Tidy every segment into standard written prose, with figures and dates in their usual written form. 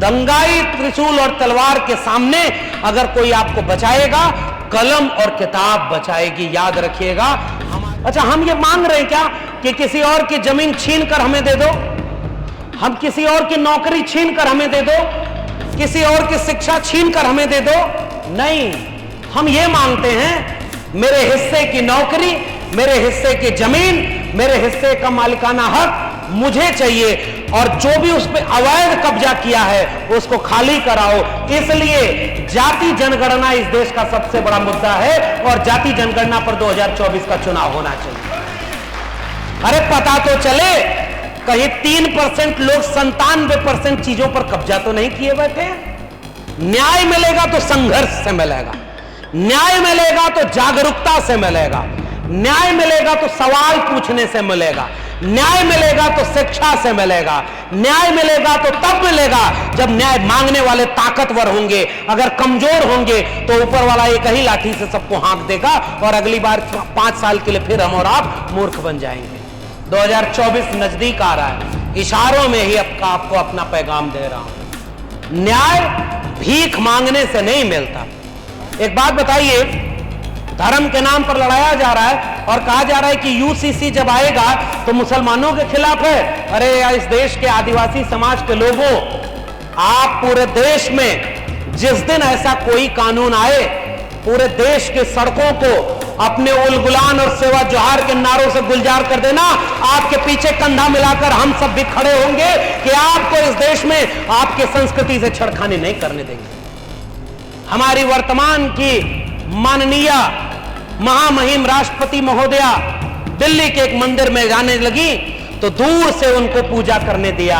दंगाई त्रिशूल और तलवार के सामने अगर कोई आपको बचाएगा, कलम और किताब बचाएगी, याद रखिएगा। अच्छा, हम ये मांग रहे हैं क्या कि किसी और की जमीन छीन कर हमें दे दो, हम किसी और की नौकरी छीन कर हमें दे दो, किसी और की शिक्षा छीन कर हमें दे दो? नहीं, हम ये मांगते हैं मेरे हिस्से की नौकरी, मेरे हिस्से की जमीन, मेरे हिस्से का मालिकाना हक मुझे चाहिए, और जो भी उस पर अवैध कब्जा किया है उसको खाली कराओ। इसलिए जाति जनगणना इस देश का सबसे बड़ा मुद्दा है, और जाति जनगणना पर 2024 का चुनाव होना चाहिए। अरे पता तो चले, कहीं 3% लोग 97% चीजों पर कब्जा तो नहीं किए बैठे हैं। न्याय मिलेगा तो संघर्ष से मिलेगा, न्याय मिलेगा तो जागरूकता से मिलेगा, न्याय मिलेगा तो सवाल पूछने से मिलेगा, न्याय मिलेगा तो शिक्षा से मिलेगा, न्याय मिलेगा तो तब मिलेगा जब न्याय मांगने वाले ताकतवर होंगे। अगर कमजोर होंगे तो ऊपर वाला एक ही लाठी से सबको हाँक देगा, और अगली बार 5 साल के लिए फिर हम और आप मूर्ख बन जाएंगे। 2024 नजदीक आ रहा है, इशारों में ही आपको अपना पैगाम दे रहा हूं। न्याय भीख मांगने से नहीं मिलता। एक बात बताइए, धर्म के नाम पर लड़ाया जा रहा है और कहा जा रहा है कि यूसीसी जब आएगा तो मुसलमानों के खिलाफ है। अरे इस देश के आदिवासी समाज के लोगों, आप पूरे देश में जिस दिन ऐसा कोई कानून आए, पूरे देश के सड़कों को अपने उलगुलान और सेवा जोहार के नारों से गुलजार कर देना। आपके पीछे कंधा मिलाकर हम सब भी खड़े होंगे कि आपको इस देश में आपकी संस्कृति से छेड़खानी नहीं करने देंगे। हमारी वर्तमान की माननीय महामहिम राष्ट्रपति महोदया दिल्ली के एक मंदिर में जाने लगी तो दूर से उनको पूजा करने दिया,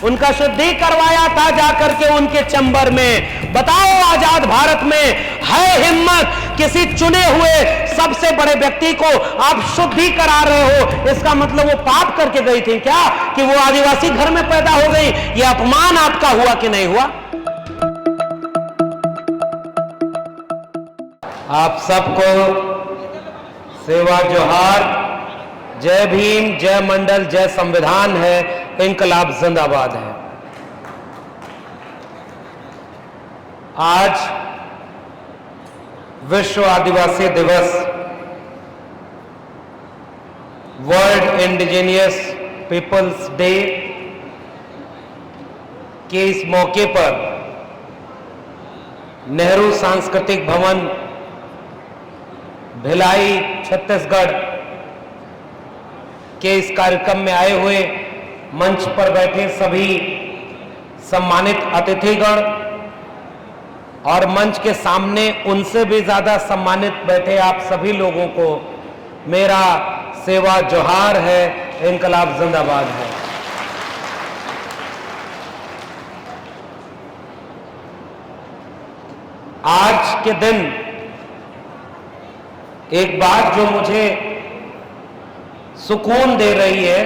उनका शुद्धि करवाया था जाकर के उनके चैम्बर में। बताओ, आजाद भारत में है हिम्मत, किसी चुने हुए सबसे बड़े व्यक्ति को आप शुद्धि करा रहे हो? इसका मतलब वो पाप करके गई थी क्या कि वो आदिवासी घर में पैदा हो गई? ये अपमान आपका हुआ कि नहीं हुआ? आप सबको सेवा जोहार, जय भीम, जय मंडल, जय संविधान है, इंकलाब जिंदाबाद है। आज विश्व आदिवासी दिवस, वर्ल्ड इंडिजिनियस पीपल्स डे के इस मौके पर नेहरू सांस्कृतिक भवन, भिलाई, छत्तीसगढ़ के इस कार्यक्रम में आए हुए मंच पर बैठे सभी सम्मानित अतिथिगण और मंच के सामने उनसे भी ज्यादा सम्मानित बैठे आप सभी लोगों को मेरा सेवा जोहार है, इंकलाब जिंदाबाद है। आज के दिन एक बात जो मुझे सुकून दे रही है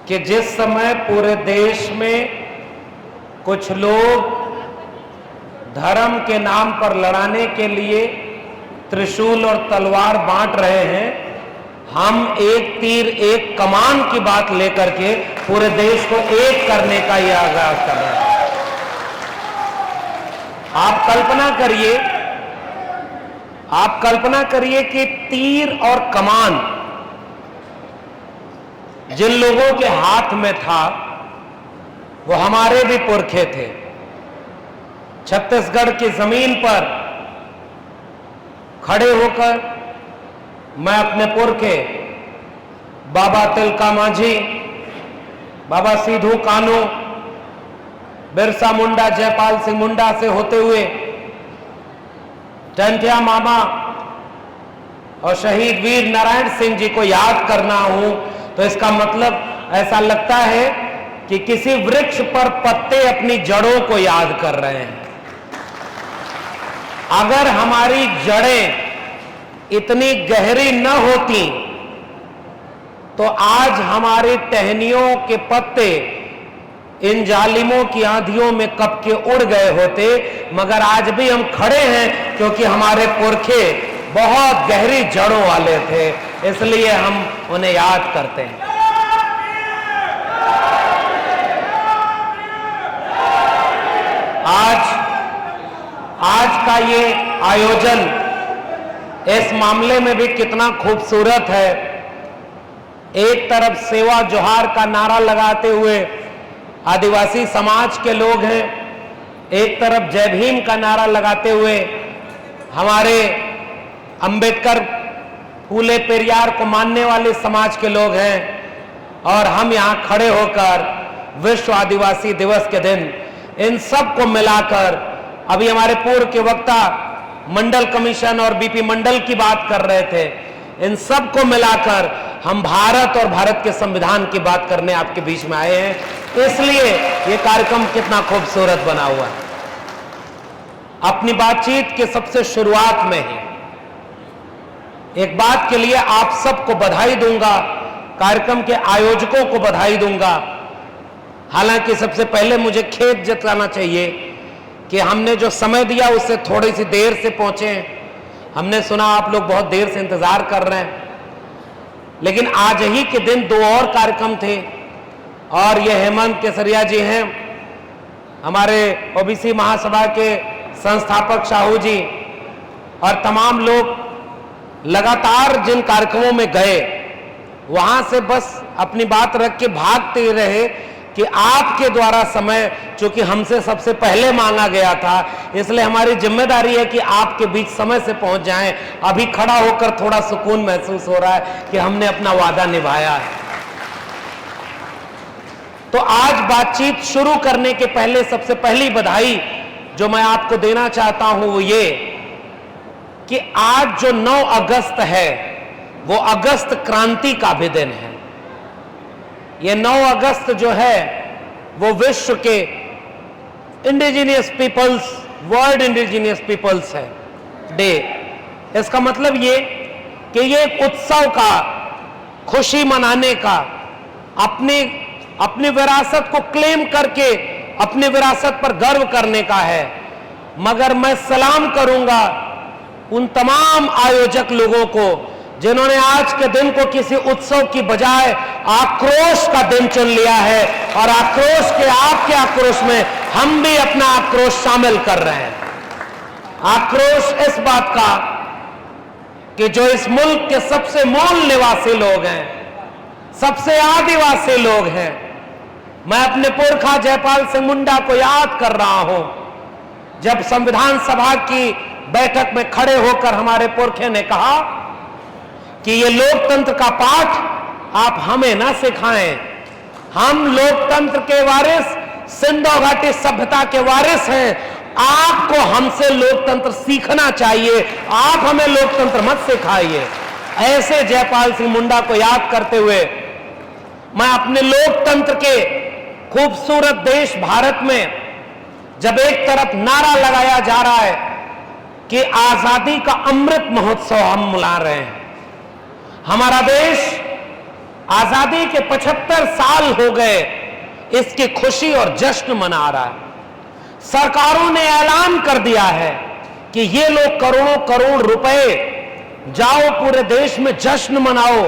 कि जिस समय पूरे देश में कुछ लोग धर्म के नाम पर लड़ाने के लिए त्रिशूल और तलवार बांट रहे हैं, हम एक तीर एक कमान की बात लेकर के पूरे देश को एक करने का यह आगाज कर रहे हैं। आप कल्पना करिए कि तीर और कमान जिन लोगों के हाथ में था वो हमारे भी पुरखे थे। छत्तीसगढ़ की जमीन पर खड़े होकर मैं अपने पुरखे बाबा तिलका मांझी, बाबा सिद्धू कानू, बिरसा मुंडा, जयपाल सिंह मुंडा से होते हुए टंटिया मामा और शहीद वीर नारायण सिंह जी को याद करना हूं तो इसका मतलब ऐसा लगता है कि किसी वृक्ष पर पत्ते अपनी जड़ों को याद कर रहे हैं। अगर हमारी जड़ें इतनी गहरी न होती तो आज हमारी टहनियों के पत्ते इन जालिमों की आंधियों में कब के उड़ गए होते, मगर आज भी हम खड़े हैं क्योंकि हमारे पुरखे बहुत गहरी जड़ों वाले थे, इसलिए हम उन्हें याद करते हैं। का ये आयोजन इस मामले में भी कितना खूबसूरत है। एक तरफ सेवा जोहार का नारा लगाते हुए आदिवासी समाज के लोग हैं, एक तरफ जय भीम का नारा लगाते हुए हमारे अंबेडकर फूले पेरियार को मानने वाले समाज के लोग हैं, और हम यहां खड़े होकर विश्व आदिवासी दिवस के दिन इन सब को मिलाकर, अभी हमारे पूर्व के वक्ता मंडल कमीशन और बीपी मंडल की बात कर रहे थे, इन सब को मिलाकर हम भारत और भारत के संविधान की बात करने आपके बीच में आए हैं। इसलिए ये कार्यक्रम कितना खूबसूरत बना हुआ है। अपनी बातचीत के सबसे शुरुआत में ही एक बात के लिए आप सबको बधाई दूंगा, कार्यक्रम के आयोजकों को बधाई दूंगा। हालांकि सबसे पहले मुझे खेद जताना चाहिए कि हमने जो समय दिया उससे थोड़ी सी देर से पहुंचे। हमने सुना आप लोग बहुत देर से इंतजार कर रहे हैं, लेकिन आज ही के दिन दो और कार्यक्रम थे, और ये हेमंत केसरिया जी हैं, हमारे ओबीसी महासभा के संस्थापक साहू जी, और तमाम लोग लगातार जिन कार्यक्रमों में गए वहां से बस अपनी बात रख के भागते रहे कि आपके द्वारा समय चूंकि हमसे सबसे पहले मांगा गया था, इसलिए हमारी जिम्मेदारी है कि आपके बीच समय से पहुंच जाएं। अभी खड़ा होकर थोड़ा सुकून महसूस हो रहा है कि हमने अपना वादा निभाया है। तो आज बातचीत शुरू करने के पहले सबसे पहली बधाई जो मैं आपको देना चाहता हूं वो ये कि आज जो 9 अगस्त है वो अगस्त क्रांति का भी दिन है। ये 9 अगस्त जो है वो विश्व के indigenous peoples, world indigenous peoples है डे। इसका मतलब ये कि ये एक उत्सव का, खुशी मनाने का, अपनी विरासत को क्लेम करके अपनी विरासत पर गर्व करने का है। मगर मैं सलाम करूंगा उन तमाम आयोजक लोगों को जिन्होंने आज के दिन को किसी उत्सव की बजाय आक्रोश का दिन चुन लिया है, और आक्रोश के, आपके आक्रोश में हम भी अपना आक्रोश शामिल कर रहे हैं। आक्रोश इस बात का कि जो इस मुल्क के सबसे मूल निवासी लोग हैं, सबसे आदिवासी लोग हैं, मैं अपने पुरखा जयपाल सिंह मुंडा को याद कर रहा हूं, जब संविधान सभा की बैठक में खड़े होकर हमारे पुरखे ने कहा कि ये लोकतंत्र का पाठ आप हमें ना सिखाएं, हम लोकतंत्र के वारिस, सिंधु घाटी सभ्यता के वारिस हैं, आपको हमसे लोकतंत्र सीखना चाहिए, आप हमें लोकतंत्र मत सिखाइए। ऐसे जयपाल सिंह मुंडा को याद करते हुए मैं अपने लोकतंत्र के खूबसूरत देश भारत में जब एक तरफ नारा लगाया जा रहा है कि आजादी का अमृत महोत्सव हम मना रहे हैं, हमारा देश आजादी के 75 साल हो गए इसकी खुशी और जश्न मना रहा है। सरकारों ने ऐलान कर दिया है कि ये लोग करोड़ों करोड़ रुपए, जाओ पूरे देश में जश्न मनाओ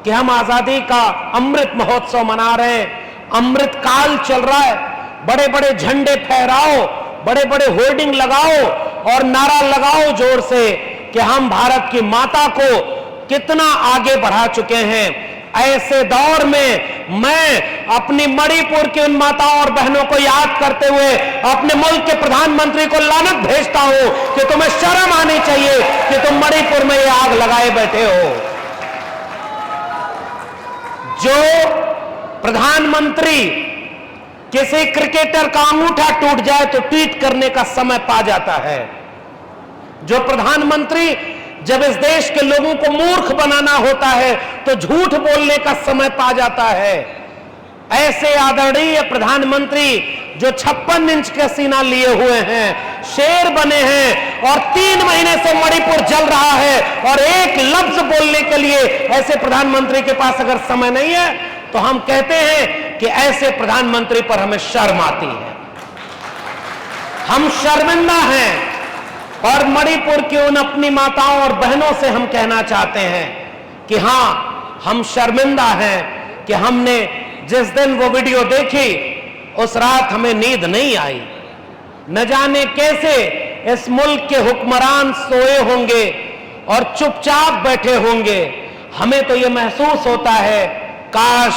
कि हम आजादी का अमृत महोत्सव मना रहे हैं, अमृत काल चल रहा है, बड़े बड़े झंडे फहराओ, बड़े बड़े होर्डिंग लगाओ और नारा लगाओ जोर से कि हम भारत की माता को कितना आगे बढ़ा चुके हैं। ऐसे दौर में मैं अपनी मणिपुर की उन माताओं और बहनों को याद करते हुए अपने मुल्क के प्रधानमंत्री को लानत भेजता हूं कि तुम्हें शर्म आनी चाहिए कि तुम मणिपुर में ये आग लगाए बैठे हो। जो प्रधानमंत्री किसी क्रिकेटर का अंगूठा टूट जाए तो ट्वीट करने का समय पा जाता है, जो प्रधानमंत्री जब इस देश के लोगों को मूर्ख बनाना होता है तो झूठ बोलने का समय पा जाता है, ऐसे आदरणीय प्रधानमंत्री जो 56 इंच का सीना लिए हुए हैं, शेर बने हैं और 3 महीने से मणिपुर जल रहा है और एक लफ्ज बोलने के लिए ऐसे प्रधानमंत्री के पास अगर समय नहीं है तो हम कहते हैं कि ऐसे प्रधानमंत्री पर हमें शर्म आती है, हम शर्मिंदा हैं। और मणिपुर की उन अपनी माताओं और बहनों से हम कहना चाहते हैं कि हां, हम शर्मिंदा हैं कि हमने जिस दिन वो वीडियो देखी उस रात हमें नींद नहीं आई। न जाने कैसे इस मुल्क के हुक्मरान सोए होंगे और चुपचाप बैठे होंगे। हमें तो यह महसूस होता है काश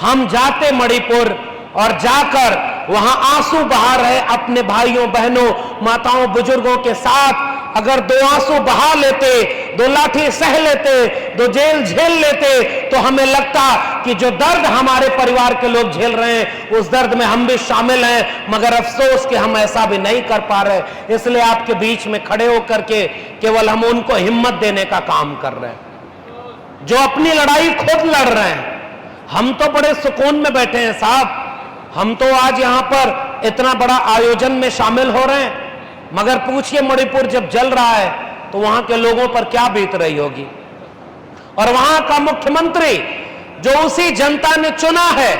हम जाते मणिपुर और जाकर वहां आंसू बहा रहे अपने भाइयों बहनों माताओं बुजुर्गों के साथ अगर 2 आंसू बहा लेते, 2 लाठी सह लेते, 2 जेल झेल लेते, तो हमें लगता कि जो दर्द हमारे परिवार के लोग झेल रहे हैं उस दर्द में हम भी शामिल हैं। मगर अफसोस कि हम ऐसा भी नहीं कर पा रहे। इसलिए आपके बीच में खड़े होकर के केवल हम उनको हिम्मत देने का काम कर रहे हैं जो अपनी लड़ाई खुद लड़ रहे हैं। हम तो बड़े सुकून में बैठे हैं साहब, हम तो आज यहां पर इतना बड़ा आयोजन में शामिल हो रहे हैं, मगर पूछिए मणिपुर जब जल रहा है तो वहां के लोगों पर क्या बीत रही होगी। और वहां का मुख्यमंत्री जो उसी जनता ने चुना है,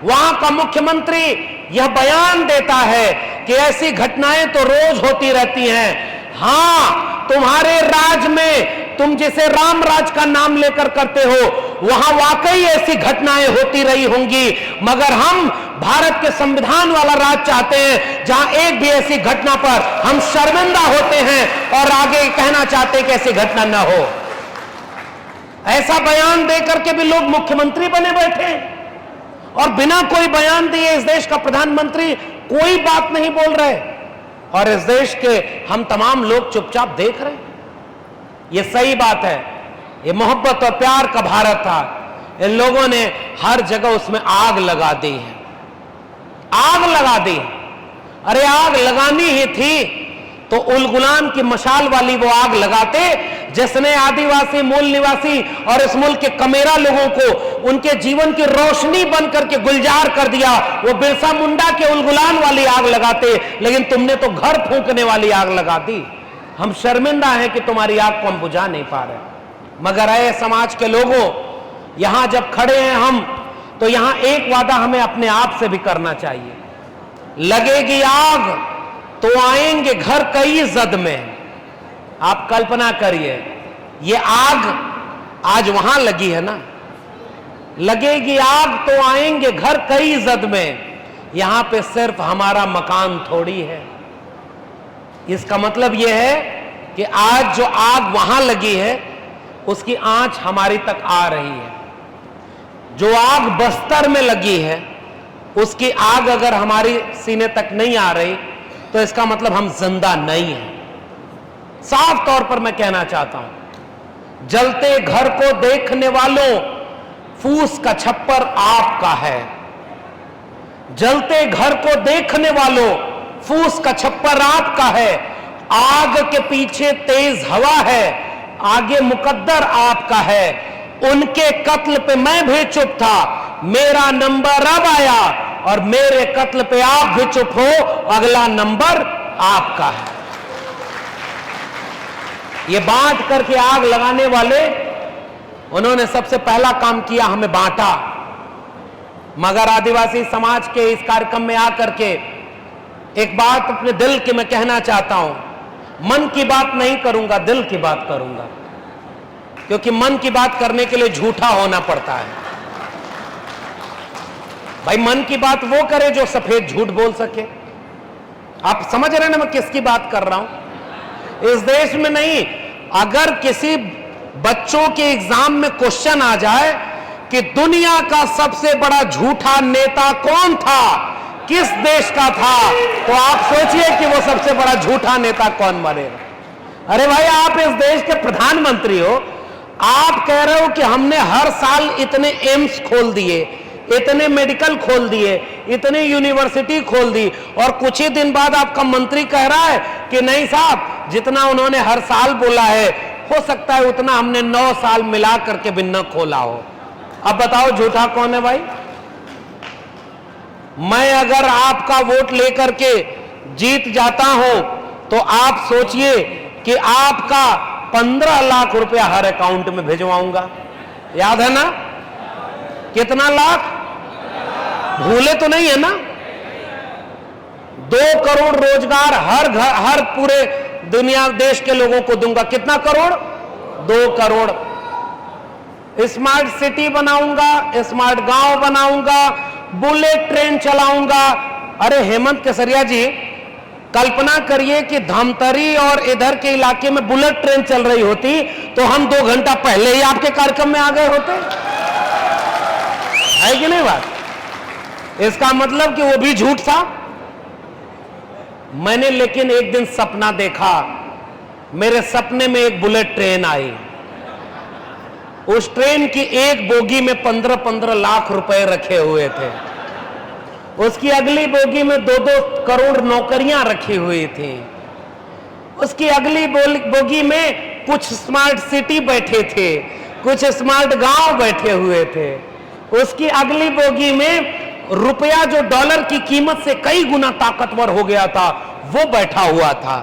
वहां का मुख्यमंत्री यह बयान देता है कि ऐसी घटनाएं तो रोज होती रहती हैं। हां, तुम्हारे राज में तुम जिसे राम राज का नाम लेकर करते हो वहां वाकई ऐसी घटनाएं होती रही होंगी, मगर हम भारत के संविधान वाला राज चाहते हैं जहां एक भी ऐसी घटना पर हम शर्मिंदा होते हैं और आगे कहना चाहते हैं कि ऐसी घटना न हो। ऐसा बयान देकर के भी लोग मुख्यमंत्री बने बैठे और बिना कोई बयान दिए इस देश का प्रधानमंत्री कोई बात नहीं बोल रहे और इस देश के हम तमाम लोग चुपचाप देख रहे हैं। यह सही बात है, ये मोहब्बत और प्यार का भारत था। इन लोगों ने हर जगह उसमें आग लगा दी है, आग लगा दी। अरे आग लगानी ही थी तो उलगुलान की मशाल वाली वो आग लगाते जिसने आदिवासी मूल निवासी और इस मुल्क के कमेरा लोगों को उनके जीवन की रोशनी बन करके गुलजार कर दिया। वो बिरसा मुंडा के उलगुलान वाली आग लगाते, लेकिन तुमने तो घर फूंकने वाली आग लगा दी। हम शर्मिंदा हैं कि तुम्हारी आग को हम बुझा नहीं पा रहे। मगर ऐ समाज के लोगों, यहां जब खड़े हैं हम, तो यहां एक वादा हमें अपने आप से भी करना चाहिए। लगेगी आग तो आएंगे घर कई जद में। आप कल्पना करिए, ये आग आज वहां लगी है ना, लगेगी आग तो आएंगे घर कई जद में। यहां पे सिर्फ हमारा मकान थोड़ी है। इसका मतलब यह है कि आज जो आग वहां लगी है उसकी आंच हमारी तक आ रही है। जो आग बस्तर में लगी है उसकी आग अगर हमारी सीने तक नहीं आ रही तो इसका मतलब हम जिंदा नहीं हैं। साफ तौर पर मैं कहना चाहता हूं, जलते घर को देखने वालों फूस का छप्पर आपका है। जलते घर को देखने वालों फूस का छप्पर आपका है। आग के पीछे तेज हवा है, आगे मुकद्दर आपका है। उनके कत्ल पे मैं भी चुप था, मेरा नंबर अब आया और मेरे कत्ल पे आप भी चुप हो, अगला नंबर आपका है। ये बांट करके आग लगाने वाले, उन्होंने सबसे पहला काम किया, हमें बांटा। मगर आदिवासी समाज के इस कार्यक्रम में आकर के एक बात अपने दिल की मैं कहना चाहता हूं। मन की बात नहीं करूंगा, दिल की बात करूंगा, क्योंकि मन की बात करने के लिए झूठा होना पड़ता है। भाई मन की बात वो करे जो सफेद झूठ बोल सके। आप समझ रहे हैं ना मैं किसकी बात कर रहा हूं? इस देश में नहीं, अगर किसी बच्चों के एग्जाम में क्वेश्चन आ जाए कि दुनिया का सबसे बड़ा झूठा नेता कौन था, किस देश का था, तो आप सोचिए कि वो सबसे बड़ा झूठा नेता कौन बनेगा। अरे भाई, आप इस देश के प्रधानमंत्री हो, आप कह रहे हो कि हमने हर साल इतने एम्स खोल दिए, इतने मेडिकल खोल दिए, इतनी यूनिवर्सिटी खोल दी, और कुछ ही दिन बाद आपका मंत्री कह रहा है कि नहीं साहब, जितना उन्होंने हर साल बोला है हो सकता है उतना हमने 9 साल मिला करके भी न खोला हो। अब बताओ झूठा कौन है भाई? मैं अगर आपका वोट लेकर के जीत जाता हूं तो आप सोचिए कि आपका 15 लाख रुपया हर अकाउंट में भिजवाऊंगा। याद है ना? कितना लाख? भूले तो नहीं है ना? 2 करोड़ रोजगार हर घर, हर पूरे दुनिया देश के लोगों को दूंगा। कितना करोड़? 2 करोड़। स्मार्ट सिटी बनाऊंगा, स्मार्ट गांव बनाऊंगा, बुलेट ट्रेन चलाऊंगा। अरे हेमंत केसरिया जी, कल्पना करिए कि धमतरी और इधर के इलाके में बुलेट ट्रेन चल रही होती तो हम 2 घंटा पहले ही आपके कार्यक्रम में आ गए होते। है कि नहीं बात? इसका मतलब कि वो भी झूठ था। मैंने लेकिन एक दिन सपना देखा, मेरे सपने में एक बुलेट ट्रेन आई। उस ट्रेन की एक बोगी में 15-15 लाख रुपए रखे हुए थे। उसकी अगली बोगी में 2-2 करोड़ नौकरियां रखी हुई थी। उसकी अगली बोगी में कुछ स्मार्ट सिटी बैठे थे, कुछ स्मार्ट गांव बैठे हुए थे। उसकी अगली बोगी में रुपया जो डॉलर की कीमत से कई गुना ताकतवर हो गया था वो बैठा हुआ था।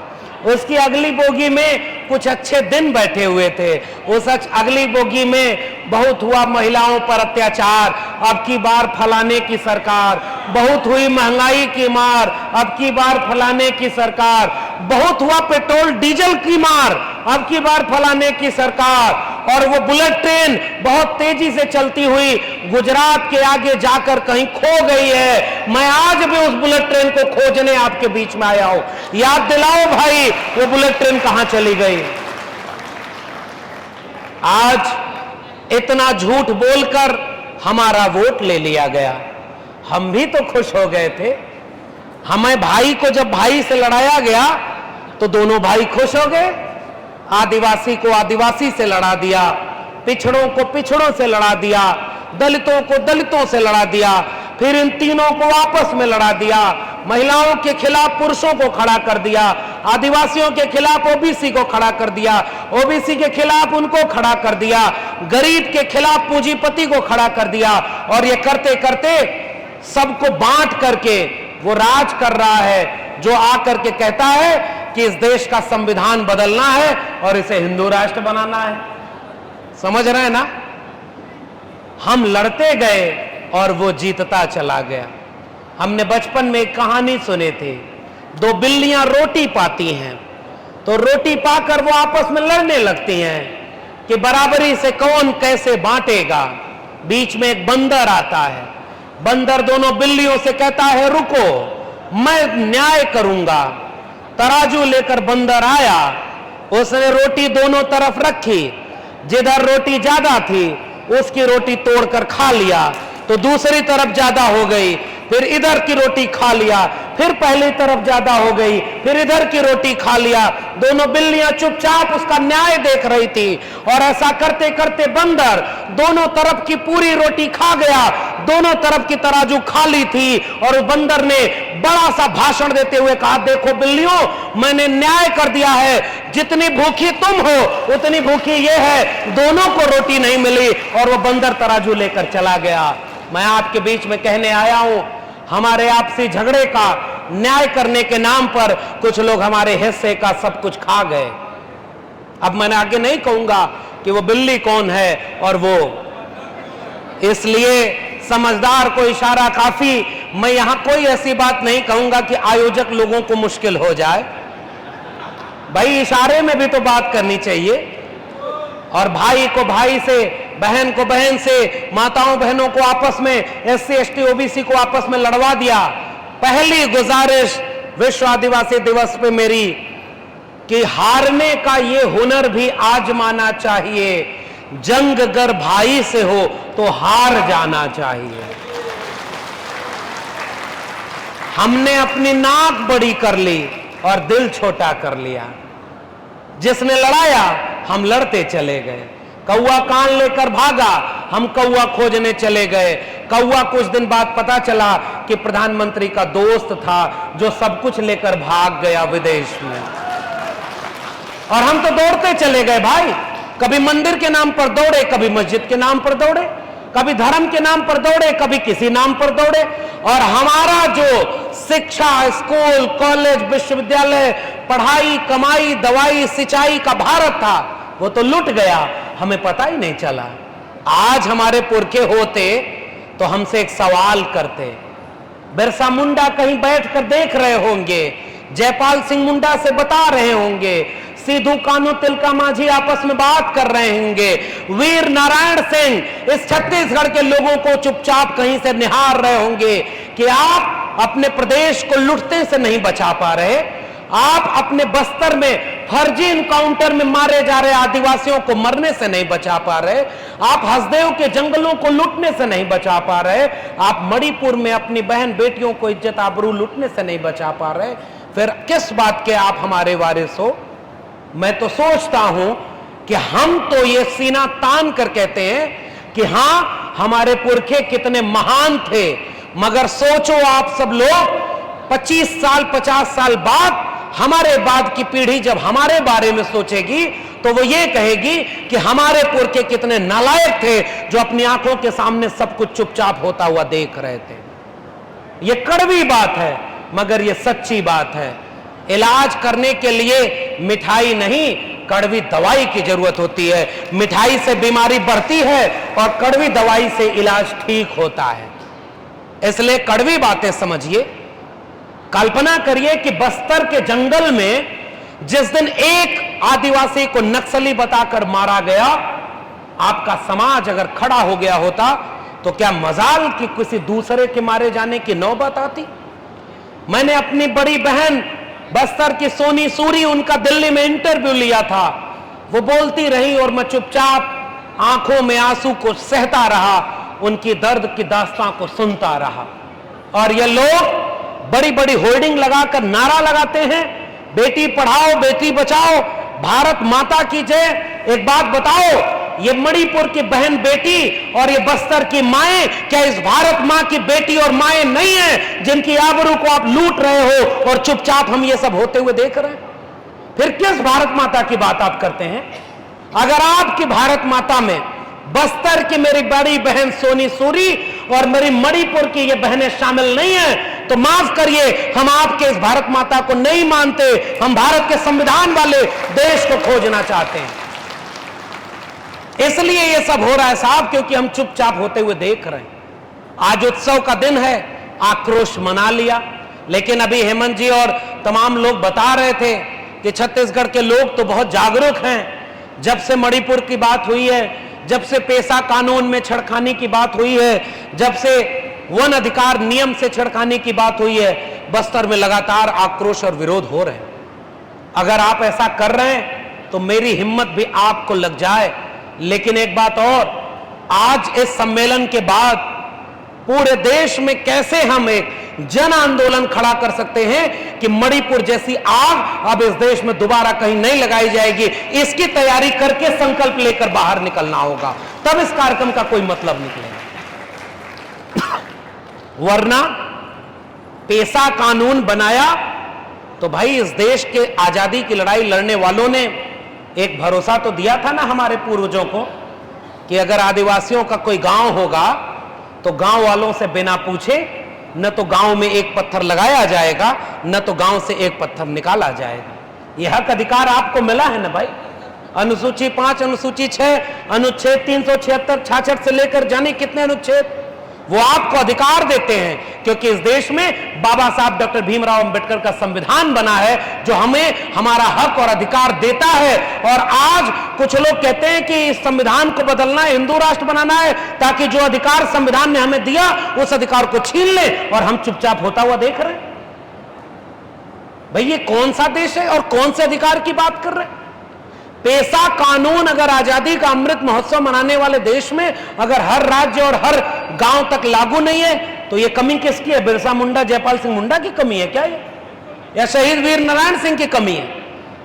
उसकी अगली बोगी में कुछ अच्छे दिन बैठे हुए थे। उस अगली बोगी में बहुत हुआ महिलाओं पर अत्याचार, अब की बार फलाने की सरकार। बहुत हुई महंगाई की मार, अब की बार फलाने की सरकार। बहुत हुआ पेट्रोल डीजल की मार, अब की बार फलाने की सरकार। और वो बुलेट ट्रेन बहुत तेजी से चलती हुई गुजरात के आगे जाकर कहीं खो गई है। मैं आज भी उस बुलेट ट्रेन को खोजने आपके बीच में आया हूं। याद दिलाओ भाई, वो बुलेट ट्रेन कहां चली गई? आज इतना झूठ बोलकर हमारा वोट ले लिया गया। हम भी तो खुश हो गए थे। हमें भाई को जब भाई से लड़ाया गया तो दोनों भाई खुश हो गए। आदिवासी को आदिवासी से लड़ा दिया, पिछड़ों को पिछड़ों से लड़ा दिया, दलितों को दलितों से लड़ा दिया, फिर इन तीनों को आपस में लड़ा दिया। महिलाओं के खिलाफ पुरुषों को खड़ा कर दिया, आदिवासियों के खिलाफ ओबीसी को खड़ा कर दिया, ओबीसी के खिलाफ उनको खड़ा कर दिया, गरीब के खिलाफ पूंजीपति को खड़ा कर दिया। और ये करते करते सबको बांट करके वो राज कर रहा है, जो आकर के कहता है कि इस देश का संविधान बदलना है और इसे हिंदू राष्ट्र बनाना है। समझ रहे हैं ना? हम लड़ते गए और वो जीतता चला गया। हमने बचपन में एक कहानी सुनी थी, 2 बिल्लियां रोटी पाती हैं तो रोटी पाकर वो आपस में लड़ने लगती हैं कि बराबरी से कौन कैसे बांटेगा। बीच में एक बंदर आता है। बंदर दोनों बिल्लियों से कहता है, रुको, मैं न्याय करूंगा। तराजू लेकर बंदर आया, उसने रोटी दोनों तरफ रखी। जिधर रोटी ज्यादा थी उसकी रोटी तोड़कर खा लिया तो दूसरी तरफ ज्यादा हो गई, फिर इधर की रोटी खा लिया, फिर पहली तरफ ज्यादा हो गई, फिर इधर की रोटी खा लिया। दोनों बिल्लियां चुपचाप उसका न्याय देख रही थी और ऐसा करते करते बंदर दोनों तरफ की पूरी रोटी खा गया। दोनों तरफ की तराजू खाली थी और बंदर ने बड़ा सा भाषण देते हुए कहा, देखो बिल्लियों, मैंने न्याय कर दिया है। जितनी भूखी तुम हो उतनी भूखी ये है। दोनों को रोटी नहीं मिली और वो बंदर तराजू लेकर चला गया। मैं आपके बीच में कहने आया हूं, हमारे आपसी झगड़े का न्याय करने के नाम पर कुछ लोग हमारे हिस्से का सब कुछ खा गए। अब मैंने आगे नहीं कहूंगा कि वो बिल्ली कौन है और वो, इसलिए समझदार को इशारा काफी। मैं यहां कोई ऐसी बात नहीं कहूंगा कि आयोजक लोगों को मुश्किल हो जाए। भाई इशारे में भी तो बात करनी चाहिए। और भाई को भाई से, बहन को बहन से, माताओं बहनों को आपस में, एससी एसटी ओबीसी को आपस में लड़वा दिया। पहली गुजारिश विश्व आदिवासी दिवस पे मेरी कि हारने का ये हुनर भी आजमाना चाहिए। जंग अगर भाई से हो तो हार जाना चाहिए। हमने अपनी नाक बड़ी कर ली और दिल छोटा कर लिया। जिसने लड़ाया हम लड़ते चले गए। कौवा कान लेकर भागा, हम कौवा खोजने चले गए। कौवा कुछ दिन बाद पता चला कि प्रधानमंत्री का दोस्त था जो सब कुछ लेकर भाग गया विदेश में। और हम तो दौड़ते चले गए भाई। कभी मंदिर के नाम पर दौड़े, कभी मस्जिद के नाम पर दौड़े, कभी धर्म के नाम पर दौड़े, कभी किसी नाम पर दौड़े। और हमारा जो शिक्षा, स्कूल, कॉलेज, विश्वविद्यालय, पढ़ाई, कमाई, दवाई, सिंचाई का भारत था, वो तो लुट गया, हमें पता ही नहीं चला। आज हमारे पुरखे होते तो हमसे एक सवाल करते। बिरसा मुंडा कहीं बैठकर देख रहे होंगे, जयपाल सिंह मुंडा से बता रहे होंगे, सिद्धू कान्हू तिलका मांझी आपस में बात कर रहे होंगे, वीर नारायण सिंह इस छत्तीसगढ़ के लोगों को चुपचाप कहीं से निहार रहे होंगे कि आप अपने प्रदेश को लुटते से नहीं बचा पा रहे, आप अपने बस्तर में फर्जी इनकाउंटर में मारे जा रहे आदिवासियों को मरने से नहीं बचा पा रहे, आप हसदेव के जंगलों को लूटने से नहीं बचा पा रहे, आप मणिपुर में अपनी बहन बेटियों को इज्जत आबरू लूटने से नहीं बचा पा रहे, फिर किस बात के आप हमारे वारिस हो? मैं तो सोचता हूं कि हम तो ये सीना तान कर कहते हैं कि हां, हमारे पुरखे कितने महान थे, मगर सोचो आप सब लोग 25 साल 50 साल बाद हमारे बाद की पीढ़ी जब हमारे बारे में सोचेगी तो वो ये कहेगी कि हमारे पुरखे कितने नालायक थे जो अपनी आंखों के सामने सब कुछ चुपचाप होता हुआ देख रहे थे। ये कड़वी बात है मगर ये सच्ची बात है। इलाज करने के लिए मिठाई नहीं, कड़वी दवाई की जरूरत होती है। मिठाई से बीमारी बढ़ती है और कड़वी दवाई से इलाज ठीक होता है। इसलिए कड़वी बातें समझिए। कल्पना करिए कि बस्तर के जंगल में जिस दिन एक आदिवासी को नक्सली बताकर मारा गया, आपका समाज अगर खड़ा हो गया होता तो क्या मजाल कि किसी दूसरे के मारे जाने की नौबत आती? मैंने अपनी बड़ी बहन बस्तर की सोनी सूरी, उनका दिल्ली में इंटरव्यू लिया था। वो बोलती रही और मैं चुपचाप आंखों में आंसू को सहता रहा, उनकी दर्द की दास्तां को सुनता रहा। और ये लोग बड़ी बड़ी होर्डिंग लगाकर नारा लगाते हैं, बेटी पढ़ाओ बेटी बचाओ, भारत माता की जय। एक बात बताओ, ये मणिपुर की बहन बेटी और ये बस्तर की माएं क्या इस भारत मां की बेटी और माएं नहीं है जिनकी आबरू को आप लूट रहे हो और चुपचाप हम ये सब होते हुए देख रहे हैं? फिर किस भारत माता की बात आप करते हैं? अगर आपकी भारत माता में बस्तर की मेरी बड़ी बहन सोनी सूरी और मेरी मणिपुर की ये बहनें शामिल नहीं है तो माफ करिए, हम आपके इस भारत माता को नहीं मानते। हम भारत के संविधान वाले देश को खोजना चाहते हैं। इसलिए ये सब हो रहा है साहब, क्योंकि हम चुपचाप होते हुए देख रहे हैं। आज उत्सव का दिन है, आक्रोश मना लिया, लेकिन अभी हेमंत जी और तमाम लोग बता रहे थे कि छत्तीसगढ़ के लोग तो बहुत जागरूक हैं। जब से मणिपुर की बात हुई है, जब से पेशा कानून में छेड़खानी की बात हुई है, जब से वन अधिकार नियम से छेड़खानी की बात हुई है, बस्तर में लगातार आक्रोश और विरोध हो रहे हैं। अगर आप ऐसा कर रहे हैं तो मेरी हिम्मत भी आपको लग जाए। लेकिन एक बात और, आज इस सम्मेलन के बाद पूरे देश में कैसे हम एक जन आंदोलन खड़ा कर सकते हैं कि मणिपुर जैसी आग अब इस देश में दोबारा कहीं नहीं लगाई जाएगी, इसकी तैयारी करके संकल्प लेकर बाहर निकलना होगा, तब इस कार्यक्रम का कोई मतलब निकलेगा। वरना पेशा कानून बनाया तो भाई इस देश के आजादी की लड़ाई लड़ने वालों ने एक भरोसा तो दिया था ना हमारे पूर्वजों को कि अगर आदिवासियों का कोई गांव होगा तो गांव वालों से बिना पूछे न तो गांव में एक पत्थर लगाया जाएगा, न तो गांव से एक पत्थर निकाला जाएगा। यह हक अधिकार आपको मिला है ना भाई। अनुसूची 5, अनुसूची 6, अनुच्छेद 376, 66 से लेकर जाने कितने अनुच्छेद वो आपको अधिकार देते हैं, क्योंकि इस देश में बाबा साहब डॉक्टर भीमराव अंबेडकर का संविधान बना है जो हमें हमारा हक और अधिकार देता है। और आज कुछ लोग कहते हैं कि इस संविधान को बदलना है, हिंदू राष्ट्र बनाना है, ताकि जो अधिकार संविधान ने हमें दिया उस अधिकार को छीन ले, और हम चुपचाप होता हुआ देख रहे हैं। भाई ये कौन सा देश है और कौन से अधिकार की बात कर रहे हैं? पेशा कानून अगर आजादी का अमृत महोत्सव मनाने वाले देश में अगर हर राज्य और हर गांव तक लागू नहीं है तो ये कमी किसकी है? बिरसा मुंडा, जयपाल सिंह मुंडा की कमी है क्या ये? या शहीद वीर नारायण सिंह की कमी है?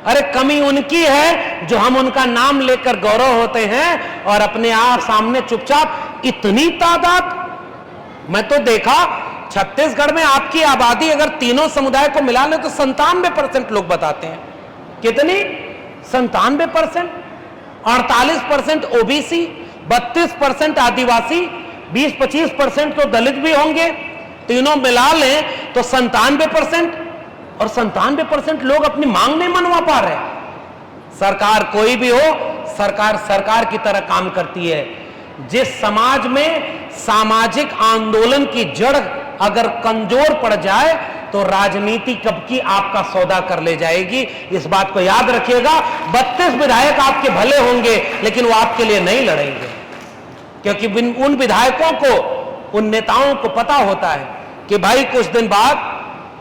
अरे कमी उनकी है जो हम उनका नाम लेकर गौरव होते हैं और अपने आप सामने चुपचाप इतनी तादाद। मैं तो देखा छत्तीसगढ़ में आपकी आबादी अगर तीनों समुदाय को मिला ले तो 97% लोग बताते हैं। कितनी? 97%। 48% ओबीसी, 32% आदिवासी, 20-25% तो दलित भी होंगे। तीनों मिला लें तो 97%, और 97% लोग अपनी मांग नहीं मनवा पा रहे। सरकार कोई भी हो, सरकार सरकार की तरह काम करती है। जिस समाज में सामाजिक आंदोलन की जड़ अगर कमजोर पड़ जाए तो राजनीति कब की आपका सौदा कर ले जाएगी। इस बात को याद रखिएगा। 32 विधायक आपके भले होंगे लेकिन वो आपके लिए नहीं लड़ेंगे, क्योंकि उन विधायकों को, उन नेताओं को पता होता है कि भाई कुछ दिन बाद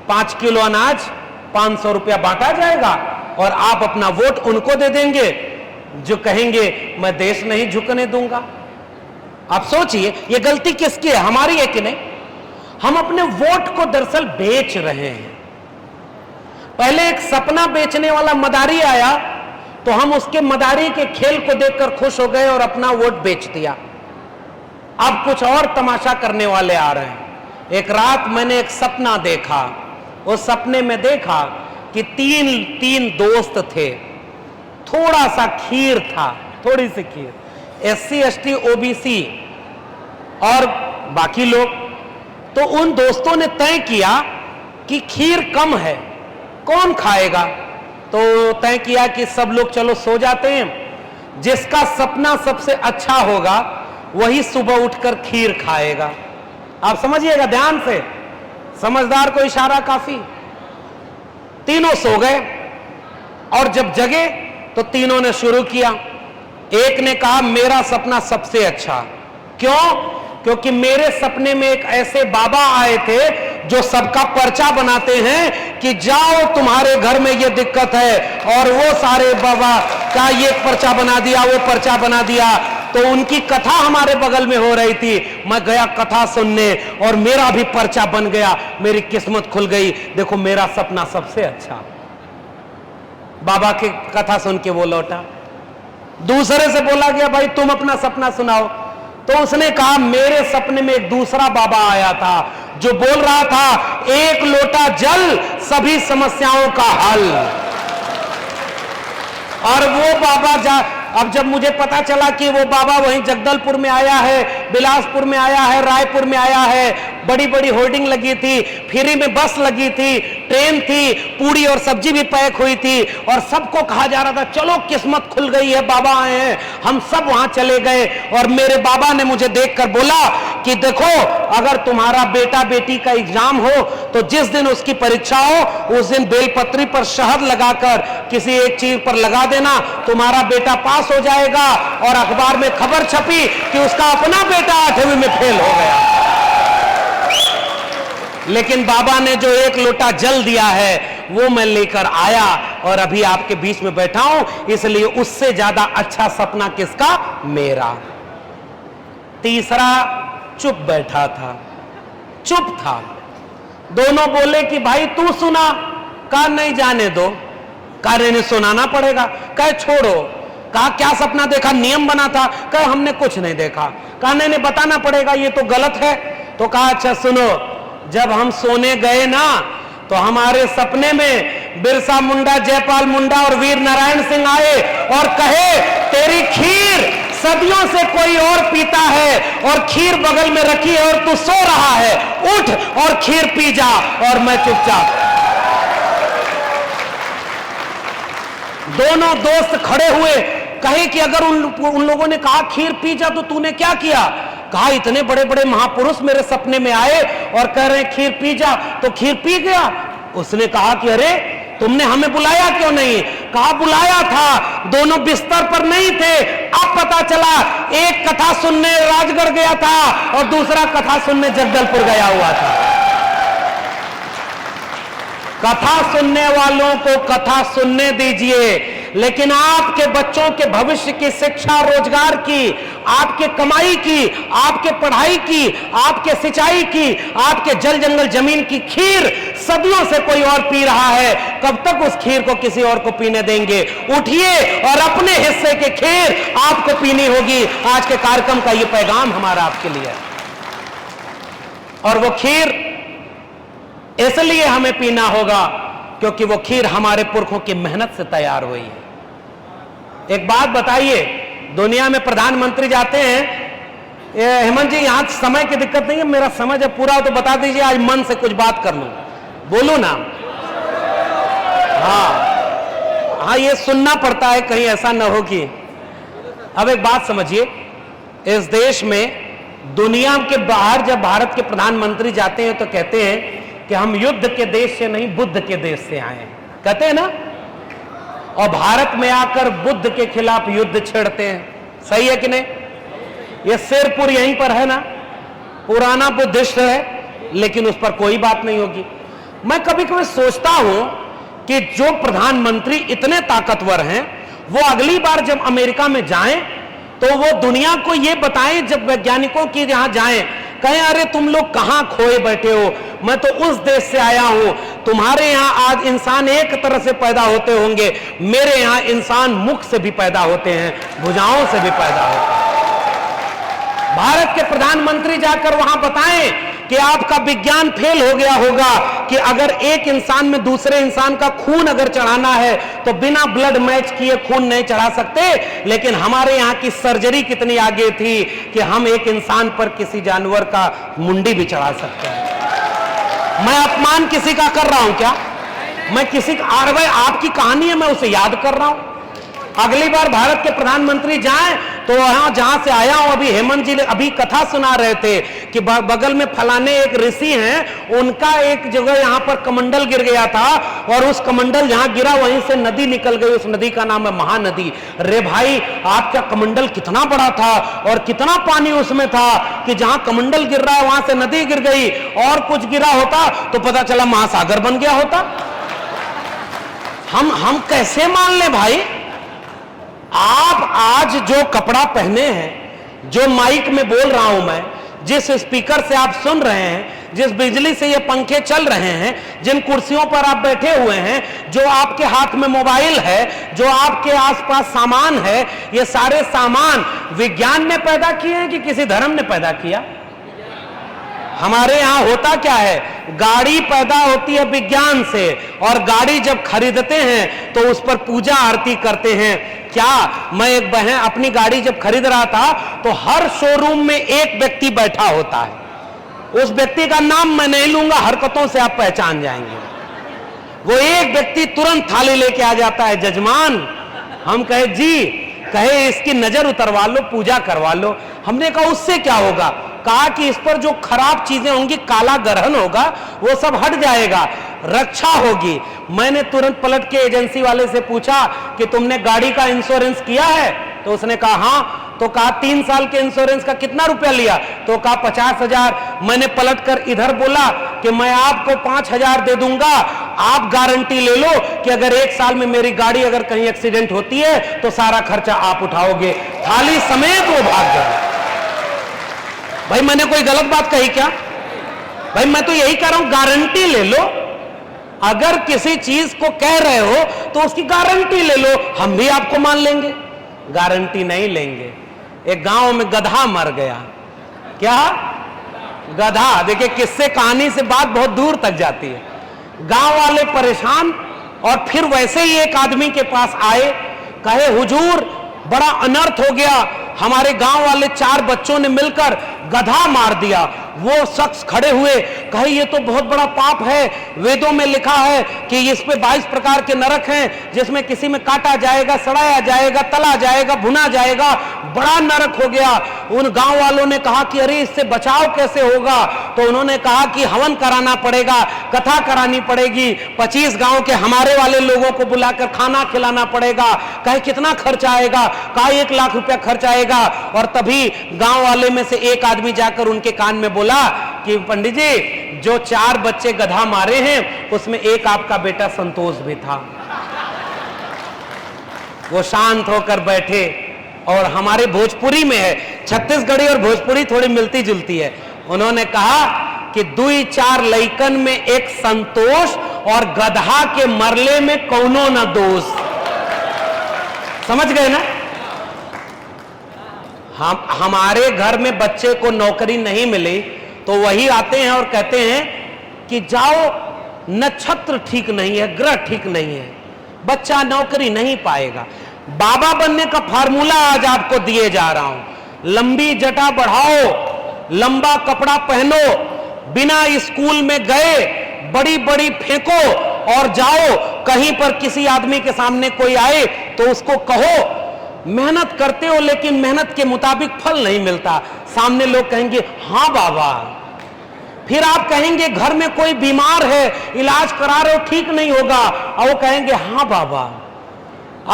5 किलो अनाज 500 रुपया बांटा जाएगा और आप अपना वोट उनको दे देंगे जो कहेंगे मैं देश नहीं झुकने दूंगा। आप सोचिए ये गलती किसकी है, हमारी है कि नहीं? हम अपने वोट को दरअसल बेच रहे हैं। पहले एक सपना बेचने वाला मदारी आया तो हम उसके मदारी के खेल को देखकर खुश हो गए और अपना वोट बेच दिया। अब कुछ और तमाशा करने वाले आ रहे हैं। एक रात मैंने एक सपना देखा। उस सपने में देखा कि तीन दोस्त थे, थोड़ा सा खीर था, थोड़ी सी खीर, SC ST OBC और बाकी लोग। तो उन दोस्तों ने तय किया कि खीर कम है, कौन खाएगा? तो तय किया कि सब लोग चलो सो जाते हैं, जिसका सपना सबसे अच्छा होगा वही सुबह उठकर खीर खाएगा। आप समझिएगा ध्यान से, समझदार को इशारा काफी। तीनों सो गए और जब जगे तो तीनों ने शुरू किया। एक ने कहा मेरा सपना सबसे अच्छा। क्यों? क्योंकि मेरे सपने में एक ऐसे बाबा आए थे जो सबका पर्चा बनाते हैं कि जाओ तुम्हारे घर में ये दिक्कत है, और वो सारे बाबा का ये पर्चा बना दिया, वो पर्चा बना दिया। तो उनकी कथा हमारे बगल में हो रही थी, मैं गया कथा सुनने और मेरा भी पर्चा बन गया, मेरी किस्मत खुल गई। देखो मेरा सपना सबसे अच्छा। बाबा की कथा सुन के वो लौटा, दूसरे से बोला गया भाई तुम अपना सपना सुनाओ। तो उसने कहा मेरे सपने में एक दूसरा बाबा आया था जो बोल रहा था एक लोटा जल सभी समस्याओं का हल। और वो बाबा अब जब मुझे पता चला कि वो बाबा वहीं जगदलपुर में आया है, बिलासपुर में आया है, रायपुर में आया है, बड़ी बड़ी होर्डिंग लगी थी, फ्री में बस लगी थी, ट्रेन थी, पूरी और सब्जी भी पैक हुई थी, और सबको कहा जा रहा था चलो किस्मत खुल गई है, बाबा आए हैं। हम सब वहां चले गए और मेरे बाबा ने मुझे देखकर बोला कि देखो अगर तुम्हारा बेटा बेटी का एग्जाम हो तो जिस दिन उसकी परीक्षा हो उस दिन बेलपत्री पर शहद लगाकर किसी एक चीज पर लगा देना, तुम्हारा बेटा पास हो जाएगा। और अखबार में खबर छपी कि उसका अपना बेटा 8वीं में फेल हो गया। लेकिन बाबा ने जो एक लोटा जल दिया है वो मैं लेकर आया और अभी आपके बीच में बैठा हूं, इसलिए उससे ज्यादा अच्छा सपना किसका? मेरा। तीसरा चुप बैठा था, चुप था। दोनों बोले कि भाई तू सुना। कहा नहीं जाने दो। कहा नहीं सुनाना पड़ेगा। कहे छोड़ो। कहा क्या सपना देखा? नियम बना था। कहे हमने कुछ नहीं देखा। कहा नहीं बताना पड़ेगा, ये तो गलत है। तो कहा अच्छा सुनो, जब हम सोने गए ना तो हमारे सपने में बिरसा मुंडा, जयपाल मुंडा और वीर नारायण सिंह आए और कहे तेरी खीर सदियों से कोई और पीता है और खीर बगल में रखी है और तू सो रहा है, उठ और खीर पी जा। और मैं चुपचाप। दोनों दोस्त खड़े हुए, कहे कि अगर उन लोगों ने कहा खीर पी जा तो तूने क्या किया? कहा इतने बड़े बड़े महापुरुष मेरे सपने में आए और कह रहे खीर पी जा, तो खीर पी गया। उसने कहा कि अरे तुमने हमें बुलाया क्यों नहीं? कहा बुलाया था, दोनों बिस्तर पर नहीं थे। अब पता चला एक कथा सुनने राजगढ़ गया था और दूसरा कथा सुनने जगदलपुर गया हुआ था। कथा सुनने वालों को कथा सुनने दीजिए, लेकिन आपके बच्चों के भविष्य की शिक्षा, रोजगार की, आपके कमाई की, आपके पढ़ाई की, आपके सिंचाई की, आपके जल जंगल जमीन की खीर सदियों से कोई और पी रहा है, कब तक उस खीर को किसी और को पीने देंगे? उठिए और अपने हिस्से की खीर आपको पीनी होगी। आज के कार्यक्रम का यह पैगाम हमारा आपके लिए। और वो खीर इसलिए हमें पीना होगा क्योंकि वो खीर हमारे पुरखों की मेहनत से तैयार हुई है। एक बात बताइए, दुनिया में प्रधानमंत्री जाते हैं, हेमंत जी यहां समय की दिक्कत नहीं है, मेरा समय जब पूरा हो तो बता दीजिए, आज मन से कुछ बात कर लूं। बोलू ना? हाँ, ये सुनना पड़ता है, कहीं ऐसा ना हो कि। अब एक बात समझिए, इस देश में दुनिया के बाहर जब भारत के प्रधानमंत्री जाते हैं तो कहते हैं कि हम युद्ध के देश से नहीं बुद्ध के देश से आए हैं, कहते हैं ना। और भारत में आकर बुद्ध के खिलाफ युद्ध छेड़ते हैं, सही है कि नहीं? ये सिरपुर यहीं पर है ना, पुराना बुद्धिस्ट है, लेकिन उस पर कोई बात नहीं होगी। मैं कभी कभी सोचता हूं कि जो प्रधानमंत्री इतने ताकतवर हैं, वो अगली बार जब अमेरिका में जाएं तो वो दुनिया को ये बताएं, जब वैज्ञानिकों की यहां जाएं, कहें अरे तुम लोग कहां खोए बैठे हो, मैं तो उस देश से आया हूं, तुम्हारे यहां आज इंसान एक तरह से पैदा होते होंगे, मेरे यहां इंसान मुख से भी पैदा होते हैं, भुजाओं से भी पैदा होते हैं। भारत के प्रधानमंत्री जाकर वहां बताएं कि आपका विज्ञान फेल हो गया होगा कि अगर एक इंसान में दूसरे इंसान का खून अगर चढ़ाना है तो बिना ब्लड मैच किए खून नहीं चढ़ा सकते, लेकिन हमारे यहां की सर्जरी कितनी आगे थी कि हम एक इंसान पर किसी जानवर का मुंडी भी चढ़ा सकते हैं। मैं अपमान किसी का कर रहा हूं क्या? मैं किसी का, अरे भाई आपकी कहानी है, मैं उसे याद कर रहा हूं। अगली बार भारत के प्रधानमंत्री जाएं तो वहां जहां से आया हूं, अभी हेमंत जी ने अभी कथा सुना रहे थे कि बगल में फलाने एक ऋषि हैं, उनका एक जगह यहां पर कमंडल गिर गया था और उस कमंडल जहां गिरा वहीं से नदी निकल गई, उस नदी का नाम है महानदी। रे भाई, आपका कमंडल कितना बड़ा था और कितना पानी उसमें था कि जहां कमंडल गिर रहा है वहां से नदी गिर गई, और कुछ गिरा होता तो पता चला महासागर बन गया होता। हम कैसे मान ले भाई? आप आज जो कपड़ा पहने हैं, जो माइक में बोल रहा हूं मैं, जिस स्पीकर से आप सुन रहे हैं, जिस बिजली से ये पंखे चल रहे हैं, जिन कुर्सियों पर आप बैठे हुए हैं, जो आपके हाथ में मोबाइल है, जो आपके आसपास सामान है, ये सारे सामान विज्ञान ने पैदा किए हैं कि किसी धर्म ने पैदा किया? हमारे यहां होता क्या है, गाड़ी पैदा होती है विज्ञान से, और गाड़ी जब खरीदते हैं तो उस पर पूजा आरती करते हैं। क्या, मैं एक बहन अपनी गाड़ी जब खरीद रहा था तो हर शोरूम में एक व्यक्ति बैठा होता है, उस व्यक्ति का नाम मैं नहीं लूंगा, हरकतों से आप पहचान जाएंगे। वो एक व्यक्ति तुरंत थाली लेके आ जाता है, जजमान, हम कहे जी, कहे इसकी नजर उतरवा लो, पूजा करवा लो। हमने कहा उससे क्या होगा? कहा कि इस पर जो खराब चीजें होंगी, काला ग्रहण होगा, वो सब हट जाएगा, रक्षा होगी। मैंने तुरंत पलट के एजेंसी वाले से पूछा कि तुमने गाड़ी का इंश्योरेंस किया है? तो उसने कहा हाँ। तो कहा 3 साल के इंश्योरेंस का कितना रुपया लिया? तो कहा 50,000। मैंने पलटकर इधर बोला कि मैं आपको 5,000 दे दूंगा, आप गारंटी ले लो कि अगर 1 साल में मेरी गाड़ी अगर कहीं एक्सीडेंट होती है तो सारा खर्चा आप उठाओगे। थाली समेत वो भाग गया। भाई मैंने कोई गलत बात कही क्या? भाई मैं तो यही कह रहा हूं, गारंटी ले लो। अगर किसी चीज को कह रहे हो तो उसकी गारंटी ले लो, हम भी आपको मान लेंगे। गारंटी नहीं लेंगे। एक गांव में गधा मर गया। क्या? गधा। देखिए किससे कहानी से बात बहुत दूर तक जाती है। गांव वाले परेशान, और फिर वैसे ही एक आदमी के पास आए, कहे हुजूर बड़ा अनर्थ हो गया, हमारे गांव वाले 4 बच्चों ने मिलकर गधा मार दिया। वो शख्स खड़े हुए, कहे ये तो बहुत बड़ा पाप है, वेदों में लिखा है कि इस पे 22 प्रकार के नरक हैं, जिसमें किसी में काटा जाएगा, सड़ाया जाएगा, तला जाएगा, भुना जाएगा, बड़ा नरक हो गया। उन गांव वालों ने कहा कि अरे इससे बचाव कैसे होगा? तो उन्होंने कहा कि हवन कराना पड़ेगा, कथा करानी पड़ेगी, 25 गांव के हमारे वाले लोगों को बुलाकर खाना खिलाना पड़ेगा। कहे कितना खर्च आएगा? कहा 1 लाख रुपया खर्च आएगा। और तभी गांव वाले में से एक आदमी जाकर उनके कान में बोला कि पंडित जी, जो 4 बच्चे गधा मारे हैं उसमें एक आपका बेटा संतोष भी था। वो शांत होकर बैठे, और हमारे भोजपुरी में है, छत्तीसगढ़ी और भोजपुरी थोड़ी मिलती जुलती है। उन्होंने कहा कि 2-4 लइकन में एक संतोष और गधा के मरले में कौनो न दोष। समझ गए ना? हमारे घर में बच्चे को नौकरी नहीं मिली तो वही आते हैं और कहते हैं कि जाओ, नक्षत्र ठीक नहीं है, ग्रह ठीक नहीं है, बच्चा नौकरी नहीं पाएगा। बाबा बनने का फार्मूला आज आपको दिए जा रहा हूं। लंबी जटा बढ़ाओ, लंबा कपड़ा पहनो, बिना स्कूल में गए बड़ी बड़ी फेंको, और जाओ कहीं पर किसी आदमी के सामने कोई आए तो उसको कहो मेहनत करते हो लेकिन मेहनत के मुताबिक फल नहीं मिलता। सामने लोग कहेंगे हाँ बाबा। फिर आप कहेंगे घर में कोई बीमार है, इलाज करा रहे हो, ठीक नहीं होगा, और वो कहेंगे हाँ बाबा।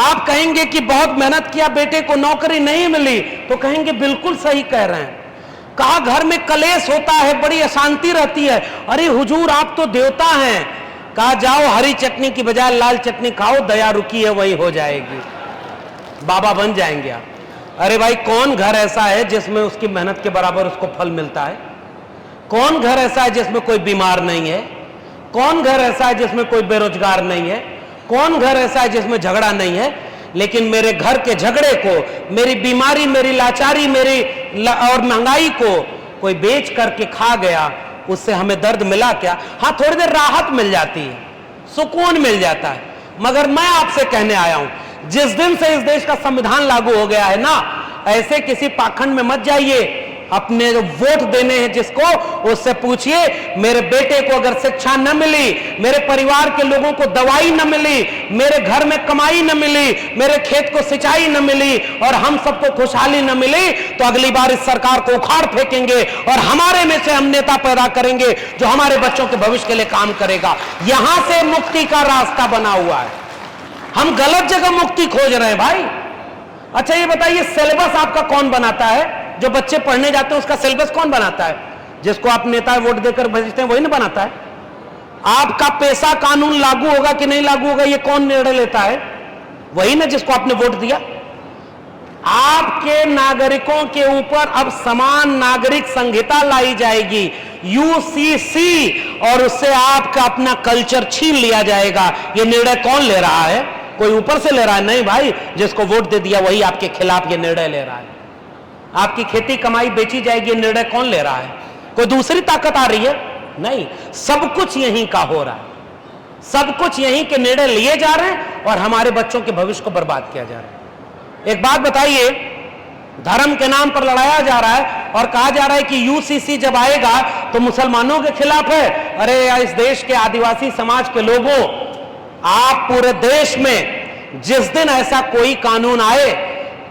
आप कहेंगे कि बहुत मेहनत किया, बेटे को नौकरी नहीं मिली, तो कहेंगे बिल्कुल सही कह रहे हैं। कहा घर में कलेश होता है, बड़ी अशांति रहती है, अरे हुजूर आप तो देवता हैं, कहा जाओ हरी चटनी की बजाय लाल चटनी खाओ, दया रुकी है वही हो जाएगी, बाबा बन जाएंगे आप। अरे भाई, कौन घर ऐसा है जिसमें उसकी मेहनत के बराबर उसको फल मिलता है? कौन घर ऐसा है जिसमें कोई बीमार नहीं है? कौन घर ऐसा है जिसमें कोई बेरोजगार नहीं है? कौन घर ऐसा है जिसमें झगड़ा नहीं है? लेकिन मेरे घर के झगड़े को, मेरी बीमारी, मेरी लाचारी, मेरी और महंगाई को कोई बेच करके खा गया, उससे हमें दर्द मिला क्या? हाँ, थोड़ी देर राहत मिल जाती है, सुकून मिल जाता है। मगर मैं आपसे कहने आया हूं, जिस दिन से इस देश का संविधान लागू हो गया है ना, ऐसे किसी पाखंड में मत जाइए। अपने जो वोट देने हैं जिसको, उससे पूछिए मेरे बेटे को अगर शिक्षा न मिली, मेरे परिवार के लोगों को दवाई न मिली, मेरे घर में कमाई न मिली, मेरे खेत को सिंचाई न मिली और हम सबको खुशहाली न मिली, तो अगली बार इस सरकार को उखाड़ फेंकेंगे और हमारे में से हम नेता पैदा करेंगे जो हमारे बच्चों के भविष्य के लिए काम करेगा। यहां से मुक्ति का रास्ता बना हुआ है। हम गलत जगह मुक्ति खोज रहे हैं भाई। अच्छा ये बताइए, सिलेबस आपका कौन बनाता है? जो बच्चे पढ़ने जाते हैं उसका सिलेबस कौन बनाता है? जिसको आप नेता वोट देकर भेजते हैं वही ना बनाता है। आपका पैसा कानून लागू होगा कि नहीं लागू होगा, ये कौन निर्णय लेता है? वही ना जिसको आपने वोट दिया। आपके नागरिकों के ऊपर अब समान नागरिक संहिता लाई जाएगी, यूसीसी, और उससे आपका अपना कल्चर छीन लिया जाएगा। ये निर्णय कौन ले रहा है? कोई ऊपर से ले रहा है? नहीं भाई, जिसको वोट दे दिया वही आपके खिलाफ ये निर्णय ले रहा है। आपकी खेती कमाई बेची जाएगी, ये निर्णय कौन ले रहा है? कोई दूसरी ताकत आ रही है? नहीं, सब कुछ यहीं का हो रहा है। सब कुछ यहीं के निर्णय लिए जा रहे हैं और हमारे बच्चों के भविष्य को बर्बाद किया जा रहा है। एक बात बताइए, धर्म के नाम पर लड़ाया जा रहा है और कहा जा रहा है कि यूसीसी जब आएगा तो मुसलमानों के खिलाफ है। अरे इस देश के आदिवासी समाज के लोगों, आप पूरे देश में जिस दिन ऐसा कोई कानून आए,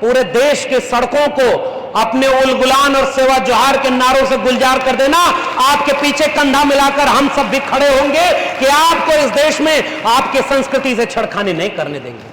पूरे देश के सड़कों को अपने उलगुलान और सेवा जोहार के नारों से गुलजार कर देना। आपके पीछे कंधा मिलाकर हम सब भी खड़े होंगे कि आपको इस देश में आपके संस्कृति से छेड़खानी नहीं करने देंगे।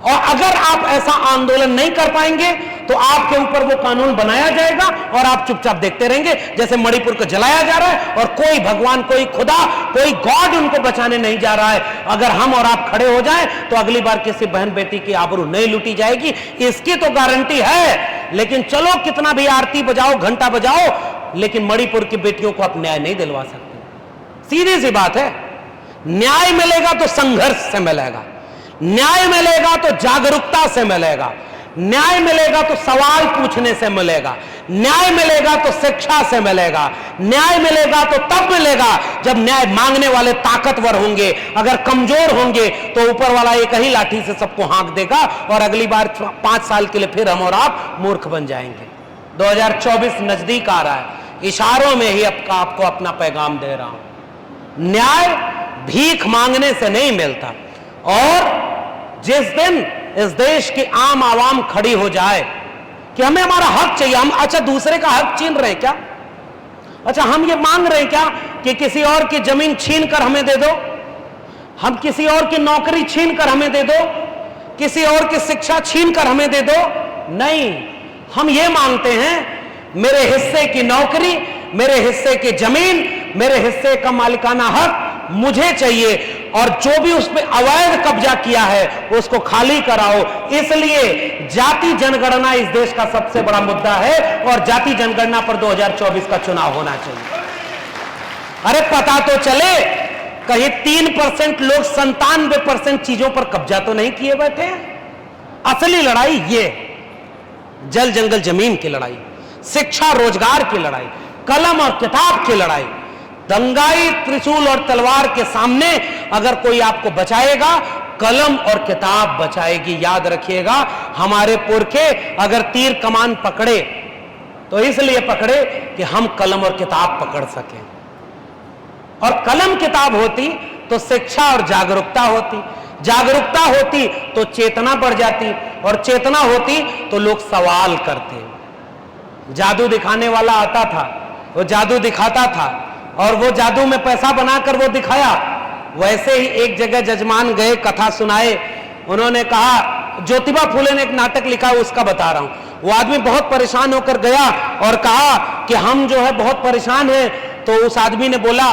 और अगर आप ऐसा आंदोलन नहीं कर पाएंगे तो आपके ऊपर वो कानून बनाया जाएगा और आप चुपचाप देखते रहेंगे, जैसे मणिपुर को जलाया जा रहा है और कोई भगवान, कोई खुदा, कोई गॉड उनको बचाने नहीं जा रहा है। अगर हम और आप खड़े हो जाएं तो अगली बार किसी बहन बेटी की आबरू नहीं लूटी जाएगी, इसकी तो गारंटी है। लेकिन चलो कितना भी आरती बजाओ, घंटा बजाओ, लेकिन मणिपुर की बेटियों को आप न्याय नहीं दिलवा सकते। सीधी सी बात है। न्याय मिलेगा तो संघर्ष से मिलेगा, न्याय मिलेगा तो जागरूकता से मिलेगा, न्याय मिलेगा तो सवाल पूछने से मिलेगा, न्याय मिलेगा तो शिक्षा से मिलेगा, न्याय मिलेगा तो तब मिलेगा जब न्याय मांगने वाले ताकतवर होंगे। अगर कमजोर होंगे तो ऊपर वाला एक ही लाठी से सबको हाँक देगा और अगली बार 5 साल के लिए फिर हम और आप मूर्ख बन जाएंगे। 2024 नजदीक आ रहा है, इशारों में ही आपको अपना पैगाम दे रहा हूं। न्याय भीख मांगने से नहीं मिलता, और जिस दिन इस देश की आम आवाम खड़ी हो जाए कि हमें हमारा हक चाहिए, हम अच्छा दूसरे का हक छीन रहे हैं क्या? अच्छा हम ये मांग रहे हैं क्या कि किसी और की जमीन छीन कर हमें दे दो, हम किसी और की नौकरी छीन कर हमें दे दो, किसी और की शिक्षा छीन कर हमें दे दो? नहीं, हम ये मांगते हैं मेरे हिस्से की नौकरी, मेरे हिस्से की जमीन, मेरे हिस्से का मालिकाना हक मुझे चाहिए, और जो भी उस पर अवैध कब्जा किया है उसको खाली कराओ। इसलिए जाति जनगणना इस देश का सबसे बड़ा मुद्दा है और जाति जनगणना पर 2024 का चुनाव होना चाहिए। अरे पता तो चले, कहीं 3% लोग 97% चीजों पर कब्जा तो नहीं किए बैठे हैं। असली लड़ाई ये जल जंगल जमीन की लड़ाई, शिक्षा रोजगार की लड़ाई, कलम और किताब की लड़ाई। दंगाई त्रिशूल और तलवार के सामने अगर कोई आपको बचाएगा, कलम और किताब बचाएगी। याद रखिएगा, हमारे पुरखे अगर तीर कमान पकड़े तो इसलिए पकड़े कि हम कलम और किताब पकड़ सकें, और कलम किताब होती तो शिक्षा और जागरूकता होती, जागरूकता होती तो चेतना बढ़ जाती, और चेतना होती तो लोग सवाल करते। जादू दिखाने वाला आता था, वो जादू दिखाता था और वो जादू में पैसा बनाकर वो दिखाया। वैसे ही एक जगह जजमान गए, कथा सुनाए, उन्होंने कहा, ज्योतिबा फुले ने एक नाटक लिखा है उसका बता रहा हूं। वो आदमी बहुत परेशान होकर गया और कहा कि हम जो है बहुत परेशान हैं। तो उस आदमी ने बोला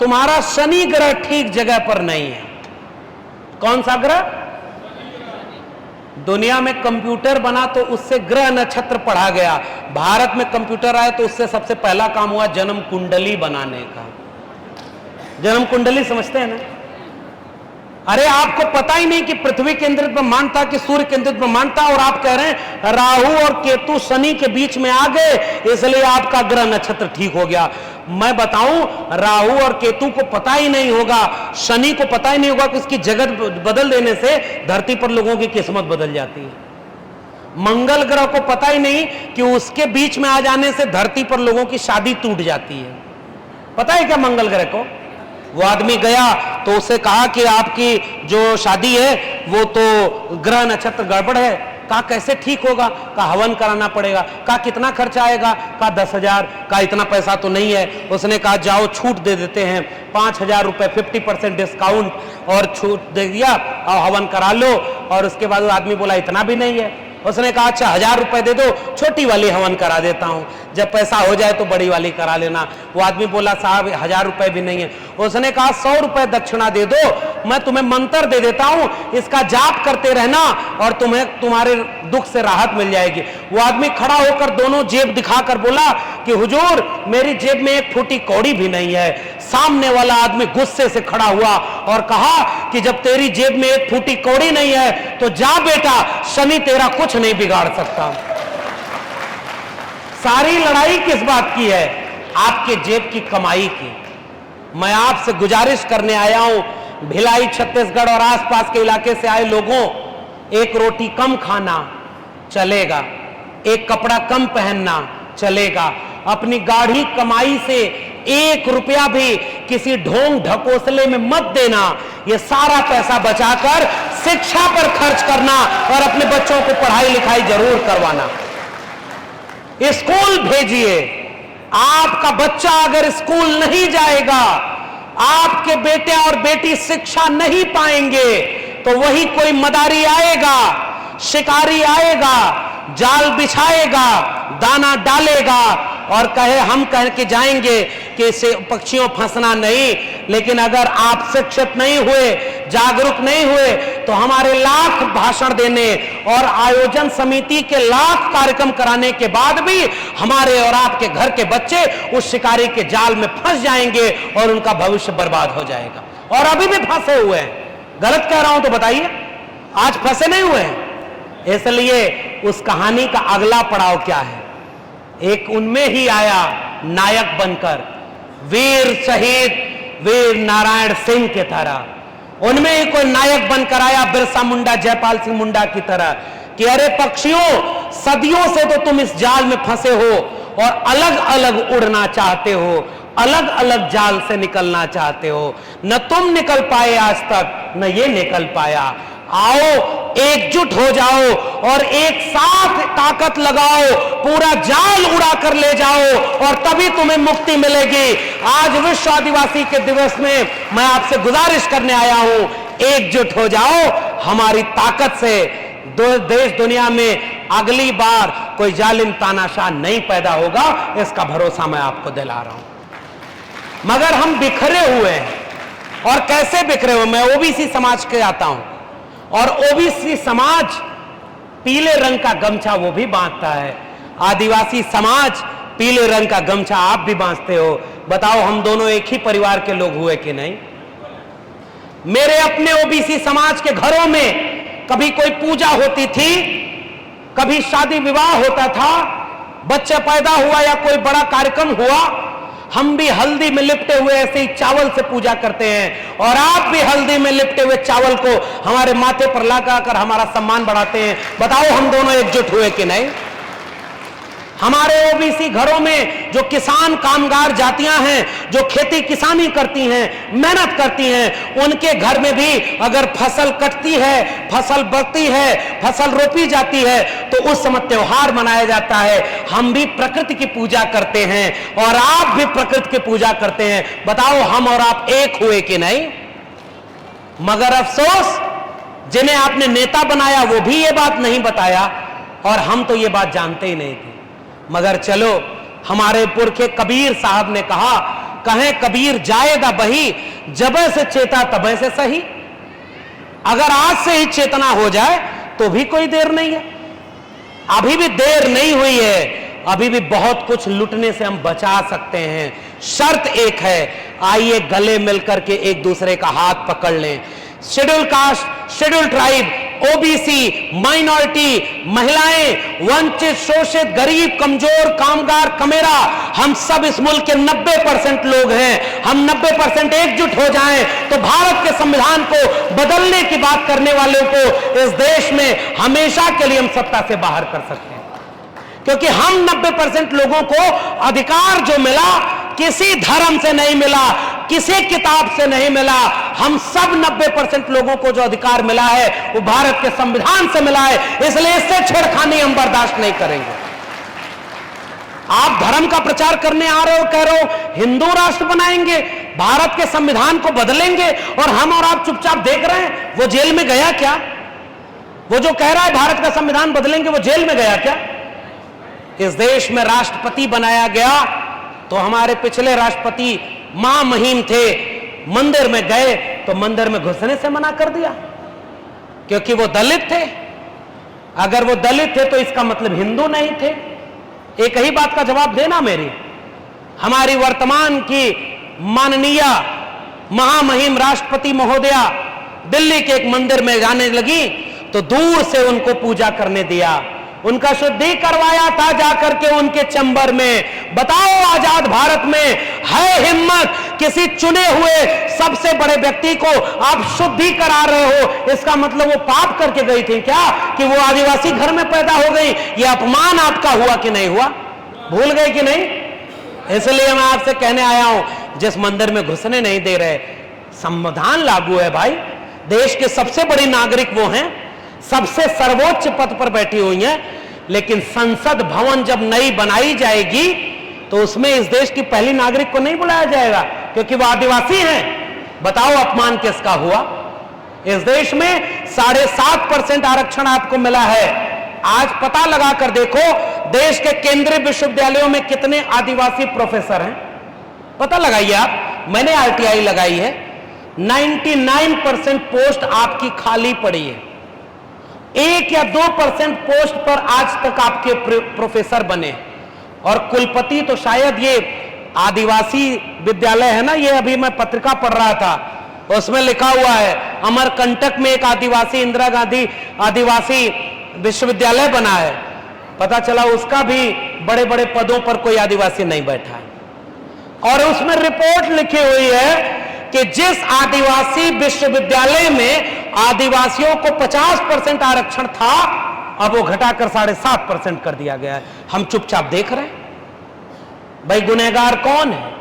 तुम्हारा शनि ग्रह ठीक जगह पर नहीं है। कौन सा ग्रह? दुनिया में कंप्यूटर बना तो उससे ग्रह नक्षत्र पढ़ा गया। भारत में कंप्यूटर आया तो उससे सबसे पहला काम हुआ जन्म कुंडली बनाने का। जन्म कुंडली समझते हैं ना? अरे आपको पता ही नहीं कि पृथ्वी केंद्रित ब्रह्मांड था कि सूर्य केंद्रित ब्रह्मांड था, और आप कह रहे हैं राहु और केतु शनि के बीच में आ गए इसलिए आपका ग्रह नक्षत्र ठीक हो गया। मैं बताऊं, राहु और केतु को पता ही नहीं होगा, शनि को पता ही नहीं होगा कि उसकी जगत बदल देने से धरती पर लोगों की किस्मत बदल जाती है। मंगल ग्रह को पता ही नहीं कि उसके बीच में आ जाने से धरती पर लोगों की शादी टूट जाती है। पता है क्या मंगल ग्रह को? वो आदमी गया तो उसे कहा कि आपकी जो शादी है वो तो ग्रह नक्षत्र गड़बड़ है। कहा कैसे ठीक होगा? कहा हवन कराना पड़ेगा। कहा कितना खर्चा आएगा? कहा 10,000। कहा इतना पैसा तो नहीं है। उसने कहा जाओ छूट दे देते हैं, 5,000 रुपए 50% डिस्काउंट और छूट दे दिया और हवन करा लो। और उसके बाद वो आदमी बोला इतना भी नहीं है। उसने कहा अच्छा 1,000 रुपए दे दो, छोटी वाली हवन करा देता हूं, जब पैसा हो जाए तो बड़ी वाली करा लेना। वो आदमी बोला साहब 1,000 रुपए भी नहीं है। उसने कहा 100 रुपए दक्षिणा दे दो, मैं तुम्हें मंत्र दे देता हूं, इसका जाप करते रहना और तुम्हें तुम्हारे दुख से राहत मिल जाएगी। वो आदमी खड़ा होकर दोनों जेब दिखाकर बोला कि हुजूर मेरी जेब में एक फूटी कौड़ी भी नहीं है। सामने वाला आदमी गुस्से से खड़ा हुआ और कहा कि जब तेरी जेब में एक फूटी कौड़ी नहीं है तो जा बेटा, शनि तेरा कुछ नहीं बिगाड़ सकता। सारी लड़ाई किस बात की है? आपके जेब की कमाई की। मैं आपसे गुजारिश करने आया हूं, भिलाई छत्तीसगढ़ और आसपास के इलाके से आए लोगों, एक रोटी कम खाना चलेगा, एक कपड़ा कम पहनना चलेगा, अपनी गाढ़ी कमाई से 1 रुपया भी किसी ढोंग ढकोसले में मत देना। ये सारा पैसा बचाकर शिक्षा पर खर्च करना और अपने बच्चों को पढ़ाई लिखाई जरूर करवाना। स्कूल भेजिए। आपका बच्चा अगर स्कूल नहीं जाएगा, आपके बेटे और बेटी शिक्षा नहीं पाएंगे तो वही कोई मदारी आएगा, शिकारी आएगा, जाल बिछाएगा, दाना डालेगा और कहे हम कह के जाएंगे कि इसे पक्षियों फंसना नहीं। लेकिन अगर आप शिक्षित नहीं हुए, जागरूक नहीं हुए तो हमारे लाख भाषण देने और आयोजन समिति के लाख कार्यक्रम कराने के बाद भी हमारे और आपके घर के बच्चे उस शिकारी के जाल में फंस जाएंगे और उनका भविष्य बर्बाद हो जाएगा। और अभी भी फंसे हुए हैं। गलत कह रहा हूं तो बताइए, आज फंसे नहीं हुए हैं। इसलिए उस कहानी का अगला पड़ाव क्या है? एक उनमें ही आया नायक बनकर, वीर शहीद वीर नारायण सिंह के तरह उनमें ही कोई नायक बनकर आया, बिरसा मुंडा जयपाल सिंह मुंडा की तरह, कि अरे पक्षियों सदियों से तो तुम इस जाल में फंसे हो और अलग अलग उड़ना चाहते हो, अलग अलग जाल से निकलना चाहते हो, न तुम निकल पाए आज तक न ये निकल पाया। आओ एकजुट हो जाओ और एक साथ ताकत लगाओ, पूरा जाल उड़ा कर ले जाओ और तभी तुम्हें मुक्ति मिलेगी। आज विश्व आदिवासी के दिवस में मैं आपसे गुजारिश करने आया हूं, एकजुट हो जाओ। हमारी ताकत से देश दुनिया में अगली बार कोई जालिम तानाशाह नहीं पैदा होगा, इसका भरोसा मैं आपको दिला रहा हूं। मगर हम बिखरे हुए हैं। और कैसे बिखरे हुए? मैं ओबीसी समाज के आता हूं और ओबीसी समाज पीले रंग का गमछा वो भी बांधता है, आदिवासी समाज पीले रंग का गमछा आप भी बांधते हो। बताओ हम दोनों एक ही परिवार के लोग हुए कि नहीं? मेरे अपने ओबीसी समाज के घरों में कभी कोई पूजा होती थी, कभी शादी विवाह होता था, बच्चा पैदा हुआ या कोई बड़ा कार्यक्रम हुआ, हम भी हल्दी में लिपटे हुए ऐसे ही चावल से पूजा करते हैं और आप भी हल्दी में लिपटे हुए चावल को हमारे माथे पर लगाकर हमारा सम्मान बढ़ाते हैं। बताओ हम दोनों एकजुट हुए कि नहीं? हमारे ओबीसी घरों में जो किसान कामगार जातियां हैं, जो खेती किसानी करती हैं, मेहनत करती हैं, उनके घर में भी अगर फसल कटती है, फसल बढ़ती है, फसल रोपी जाती है तो उस समय त्योहार मनाया जाता है। हम भी प्रकृति की पूजा करते हैं और आप भी प्रकृति की पूजा करते हैं। बताओ हम और आप एक हुए कि नहीं? मगर अफसोस, जिन्हें आपने नेता बनाया वो भी ये बात नहीं बताया और हम तो ये बात जानते ही नहीं थे। मगर चलो, हमारे पुरखे कबीर साहब ने कहा कहें कबीर जायदा बही, जबे से चेता तबे से सही। अगर आज से ही चेतना हो जाए तो भी कोई देर नहीं है। अभी भी देर नहीं हुई है, अभी भी बहुत कुछ लुटने से हम बचा सकते हैं। शर्त एक है, आइए गले मिलकर के एक दूसरे का हाथ पकड़ लें। Schedule caste, schedule tribe, OBC, minority, महिलाएं, वंचित, शोषित, गरीब, कमजोर, कामगार, कमेरा, हम सब इस मुल्क के 90% लोग हैं। हम 90% एकजुट हो जाएं तो भारत के संविधान को बदलने की बात करने वालों को इस देश में हमेशा के लिए हम सत्ता से बाहर कर सकते हैं। क्योंकि हम 90% लोगों को अधिकार जो मिला किसी धर्म से नहीं मिला, किसी किताब से नहीं मिला। हम सब 90% लोगों को जो अधिकार मिला है वो भारत के संविधान से मिला है। इसलिए इससे छेड़खानी हम बर्दाश्त नहीं करेंगे। आप धर्म का प्रचार करने आ रहे हो, कह रहे हो हिंदू राष्ट्र बनाएंगे, भारत के संविधान को बदलेंगे, और हम और आप चुपचाप देख रहे हैं। वो जेल में गया क्या? वो जो कह रहा है भारत का संविधान बदलेंगे, वो जेल में गया क्या? इस देश में राष्ट्रपति बनाया गया तो हमारे पिछले राष्ट्रपति महामहिम थे, मंदिर में गए तो मंदिर में घुसने से मना कर दिया क्योंकि वो दलित थे। अगर वो दलित थे तो इसका मतलब हिंदू नहीं थे। एक ही बात का जवाब देना मेरी। हमारी वर्तमान की माननीय महामहिम राष्ट्रपति महोदया दिल्ली के एक मंदिर में जाने लगी तो दूर से उनको पूजा करने दिया, उनका शुद्धि करवाया था जाकर के उनके चैम्बर में। बताओ आजाद भारत में है हिम्मत किसी चुने हुए सबसे बड़े व्यक्ति को आप शुद्धि करा रहे हो? इसका मतलब वो पाप करके गई थी क्या कि वो आदिवासी घर में पैदा हो गई? ये अपमान आपका हुआ कि नहीं हुआ? भूल गए कि नहीं? इसलिए मैं आपसे कहने आया हूं, जिस मंदिर में घुसने नहीं दे रहे, संविधान लागू है भाई। देश के सबसे बड़ी नागरिक वो हैं, सबसे सर्वोच्च पद पर बैठी हुई हैं, लेकिन संसद भवन जब नई बनाई जाएगी तो उसमें इस देश की पहली नागरिक को नहीं बुलाया जाएगा क्योंकि वो आदिवासी हैं। बताओ अपमान किसका हुआ? इस देश में 7.5% आरक्षण आपको मिला है। आज पता लगा कर देखो देश के केंद्रीय विश्वविद्यालयों में कितने आदिवासी प्रोफेसर हैं, पता लगाइए आप। मैंने आरटीआई लगाई है, 99% पोस्ट आपकी खाली पड़ी है। 1 या 2% पोस्ट पर आज तक आपके प्रोफेसर बने, और कुलपति तो शायद ये आदिवासी विद्यालय है ना, ये अभी मैं पत्रिका पढ़ रहा था, उसमें लिखा हुआ है अमरकंटक में एक आदिवासी इंदिरा गांधी आदिवासी विश्वविद्यालय बना है। पता चला उसका भी बड़े बड़े पदों पर कोई आदिवासी नहीं बैठा है। और उसमें रिपोर्ट लिखी हुई है कि जिस आदिवासी विश्वविद्यालय में आदिवासियों को 50% आरक्षण था, अब वो घटाकर 7.5% कर दिया गया है। हम चुपचाप देख रहे हैं। भाई गुनहगार कौन है?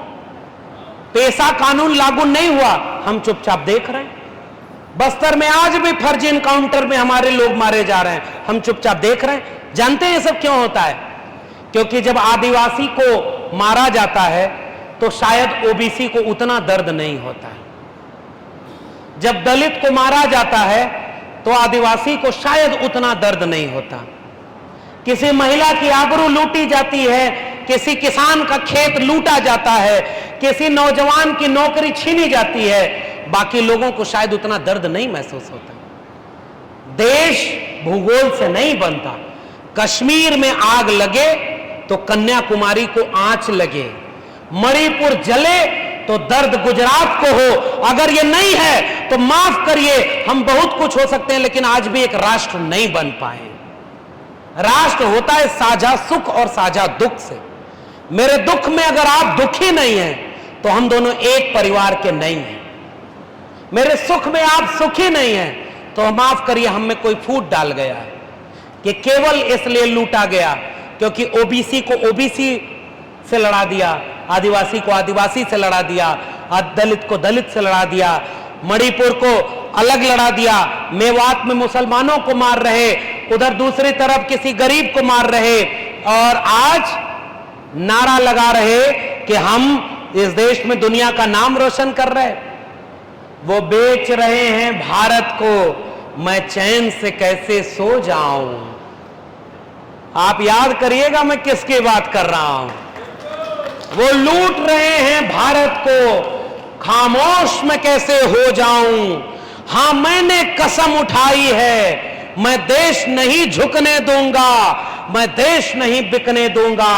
पेशा कानून लागू नहीं हुआ, हम चुपचाप देख रहे हैं। बस्तर में आज भी फर्जी एनकाउंटर में हमारे लोग मारे जा रहे हैं, हम चुपचाप देख रहे हैं। जानते हैं ये सब क्यों होता है? क्योंकि जब आदिवासी को मारा जाता है तो शायद ओबीसी को उतना दर्द नहीं होता है। जब दलित को मारा जाता है तो आदिवासी को शायद उतना दर्द नहीं होता। किसी महिला की आबरू लूटी जाती है, किसी किसान का खेत लूटा जाता है, किसी नौजवान की नौकरी छीनी जाती है, बाकी लोगों को शायद उतना दर्द नहीं महसूस होता। देश भूगोल से नहीं बनता। कश्मीर में आग लगे तो कन्याकुमारी को आंच लगे, मणिपुर जले तो दर्द गुजरात को हो। अगर ये नहीं है तो माफ करिए, हम बहुत कुछ हो सकते हैं लेकिन आज भी एक राष्ट्र नहीं बन पाए। राष्ट्र होता है साझा सुख और साझा दुख से। मेरे दुख में अगर आप दुखी नहीं हैं तो हम दोनों एक परिवार के नहीं हैं। मेरे सुख में आप सुखी नहीं हैं तो माफ करिए, हम में कोई फूट डाल गया है कि केवल इसलिए लूटा गया क्योंकि ओबीसी को ओबीसी से लड़ा दिया, आदिवासी को आदिवासी से लड़ा दिया, दलित को दलित से लड़ा दिया, मणिपुर को अलग लड़ा दिया, मेवात में मुसलमानों को मार रहे, उधर दूसरी तरफ किसी गरीब को मार रहे, और आज नारा लगा रहे कि हम इस देश में दुनिया का नाम रोशन कर रहे। वो बेच रहे हैं भारत को, मैं चैन से कैसे सो जाऊं। आप याद करिएगा मैं किसकी बात कर रहा हूं। वो लूट रहे हैं भारत को, खामोश मैं कैसे हो जाऊं। हां, मैंने कसम उठाई है, मैं देश नहीं झुकने दूंगा, मैं देश नहीं बिकने दूंगा,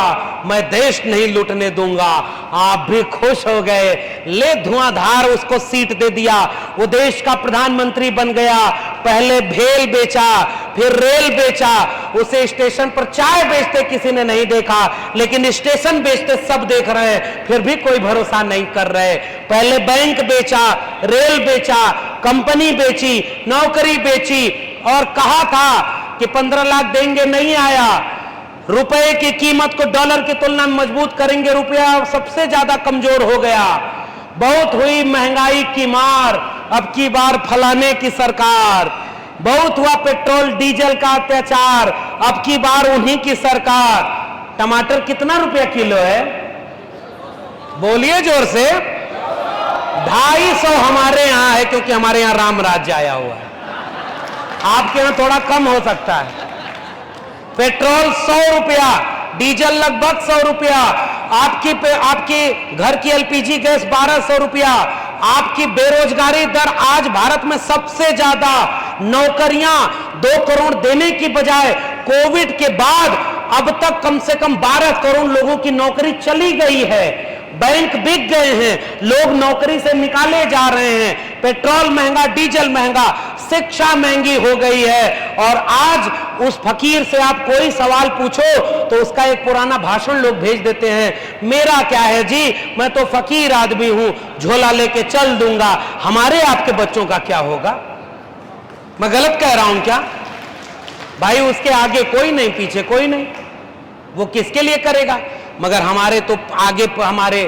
मैं देश नहीं लूटने दूंगा। आप भी खुश हो गए, ले धुआंधार उसको सीट दे दिया, वो देश का प्रधानमंत्री बन गया। पहले भेल बेचा, फिर रेल बेचा, उसे स्टेशन पर चाय बेचते किसी ने नहीं देखा, लेकिन स्टेशन बेचते सब देख रहे हैं, फिर भी कोई भरोसा नहीं कर रहे। पहले बैंक बेचा, रेल बेचा, कंपनी बेची, नौकरी बेची, और कहा था कि 15 लाख देंगे, नहीं आया। रुपए की कीमत को डॉलर की तुलना में मजबूत करेंगे, रुपया सबसे ज्यादा कमजोर हो गया। बहुत हुई महंगाई की मार, अब की बार फलाने की सरकार। बहुत हुआ पेट्रोल डीजल का अत्याचार, अब की बार उन्हीं की सरकार। टमाटर कितना रुपया किलो है? बोलिए जोर से। 250 हमारे यहां है, क्योंकि हमारे यहां राम राज्य आया हुआ है। आपके यहां थोड़ा कम हो सकता है। पेट्रोल 100 रुपया, डीजल लगभग 100 रुपया, आपकी घर की एलपीजी गैस 1200 रुपया। आपकी बेरोजगारी दर आज भारत में सबसे ज्यादा। नौकरियां 2 करोड़ देने की बजाय कोविड के बाद अब तक कम से कम 12 करोड़ लोगों की नौकरी चली गई है। बैंक बिक गए हैं, लोग नौकरी से निकाले जा रहे हैं। पेट्रोल महंगा, डीजल महंगा, शिक्षा महंगी हो गई है। और आज उस फकीर से आप कोई सवाल पूछो तो उसका एक पुराना भाषण लोग भेज देते हैं, मेरा क्या है जी, मैं तो फकीर आदमी हूं, झोला लेके चल दूंगा। हमारे आपके बच्चों का क्या होगा? मैं गलत कह रहा हूं क्या? भाई उसके आगे कोई नहीं, पीछे कोई नहीं, वो किसके लिए करेगा? मगर हमारे तो आगे, हमारे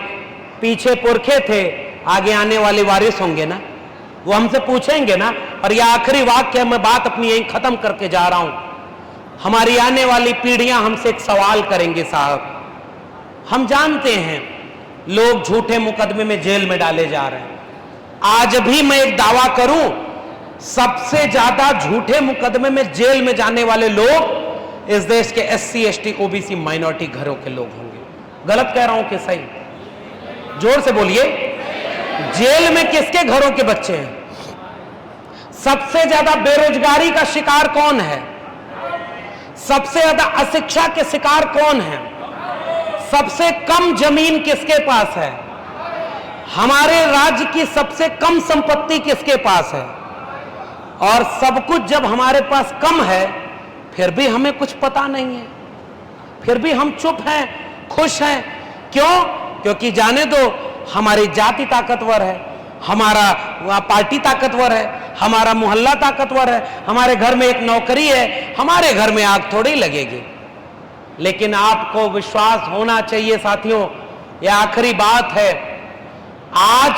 पीछे पुरखे थे, आगे आने वाले वारिस होंगे ना, वो हमसे पूछेंगे ना। और यह आखिरी वाक्य, मैं बात अपनी यहीं खत्म करके जा रहा हूं। हमारी आने वाली पीढ़ियां हमसे एक सवाल करेंगे, साहब हम जानते हैं लोग झूठे मुकदमे में जेल में डाले जा रहे हैं। आज भी मैं एक दावा करूं, सबसे ज्यादा झूठे मुकदमे में जेल में जाने वाले लोग इस देश के SC ST OBC माइनॉरिटी घरों के लोग होंगे। गलत कह रहा हूं कि सही? जोर से बोलिए। जेल में किसके घरों के बच्चे हैं? सबसे ज्यादा बेरोजगारी का शिकार कौन है? सबसे ज्यादा अशिक्षा के शिकार कौन है? सबसे कम जमीन किसके पास है? हमारे राज्य की सबसे कम संपत्ति किसके पास है? और सब कुछ जब हमारे पास कम है, फिर भी हमें कुछ पता नहीं है, फिर भी हम चुप हैं, खुश हैं। क्यों? क्योंकि जाने दो, हमारी जाति ताकतवर है, हमारा पार्टी ताकतवर है, हमारा मोहल्ला ताकतवर है, हमारे घर में एक नौकरी है, हमारे घर में आग थोड़ी लगेगी। लेकिन आपको विश्वास होना चाहिए साथियों, यह आखिरी बात है, आज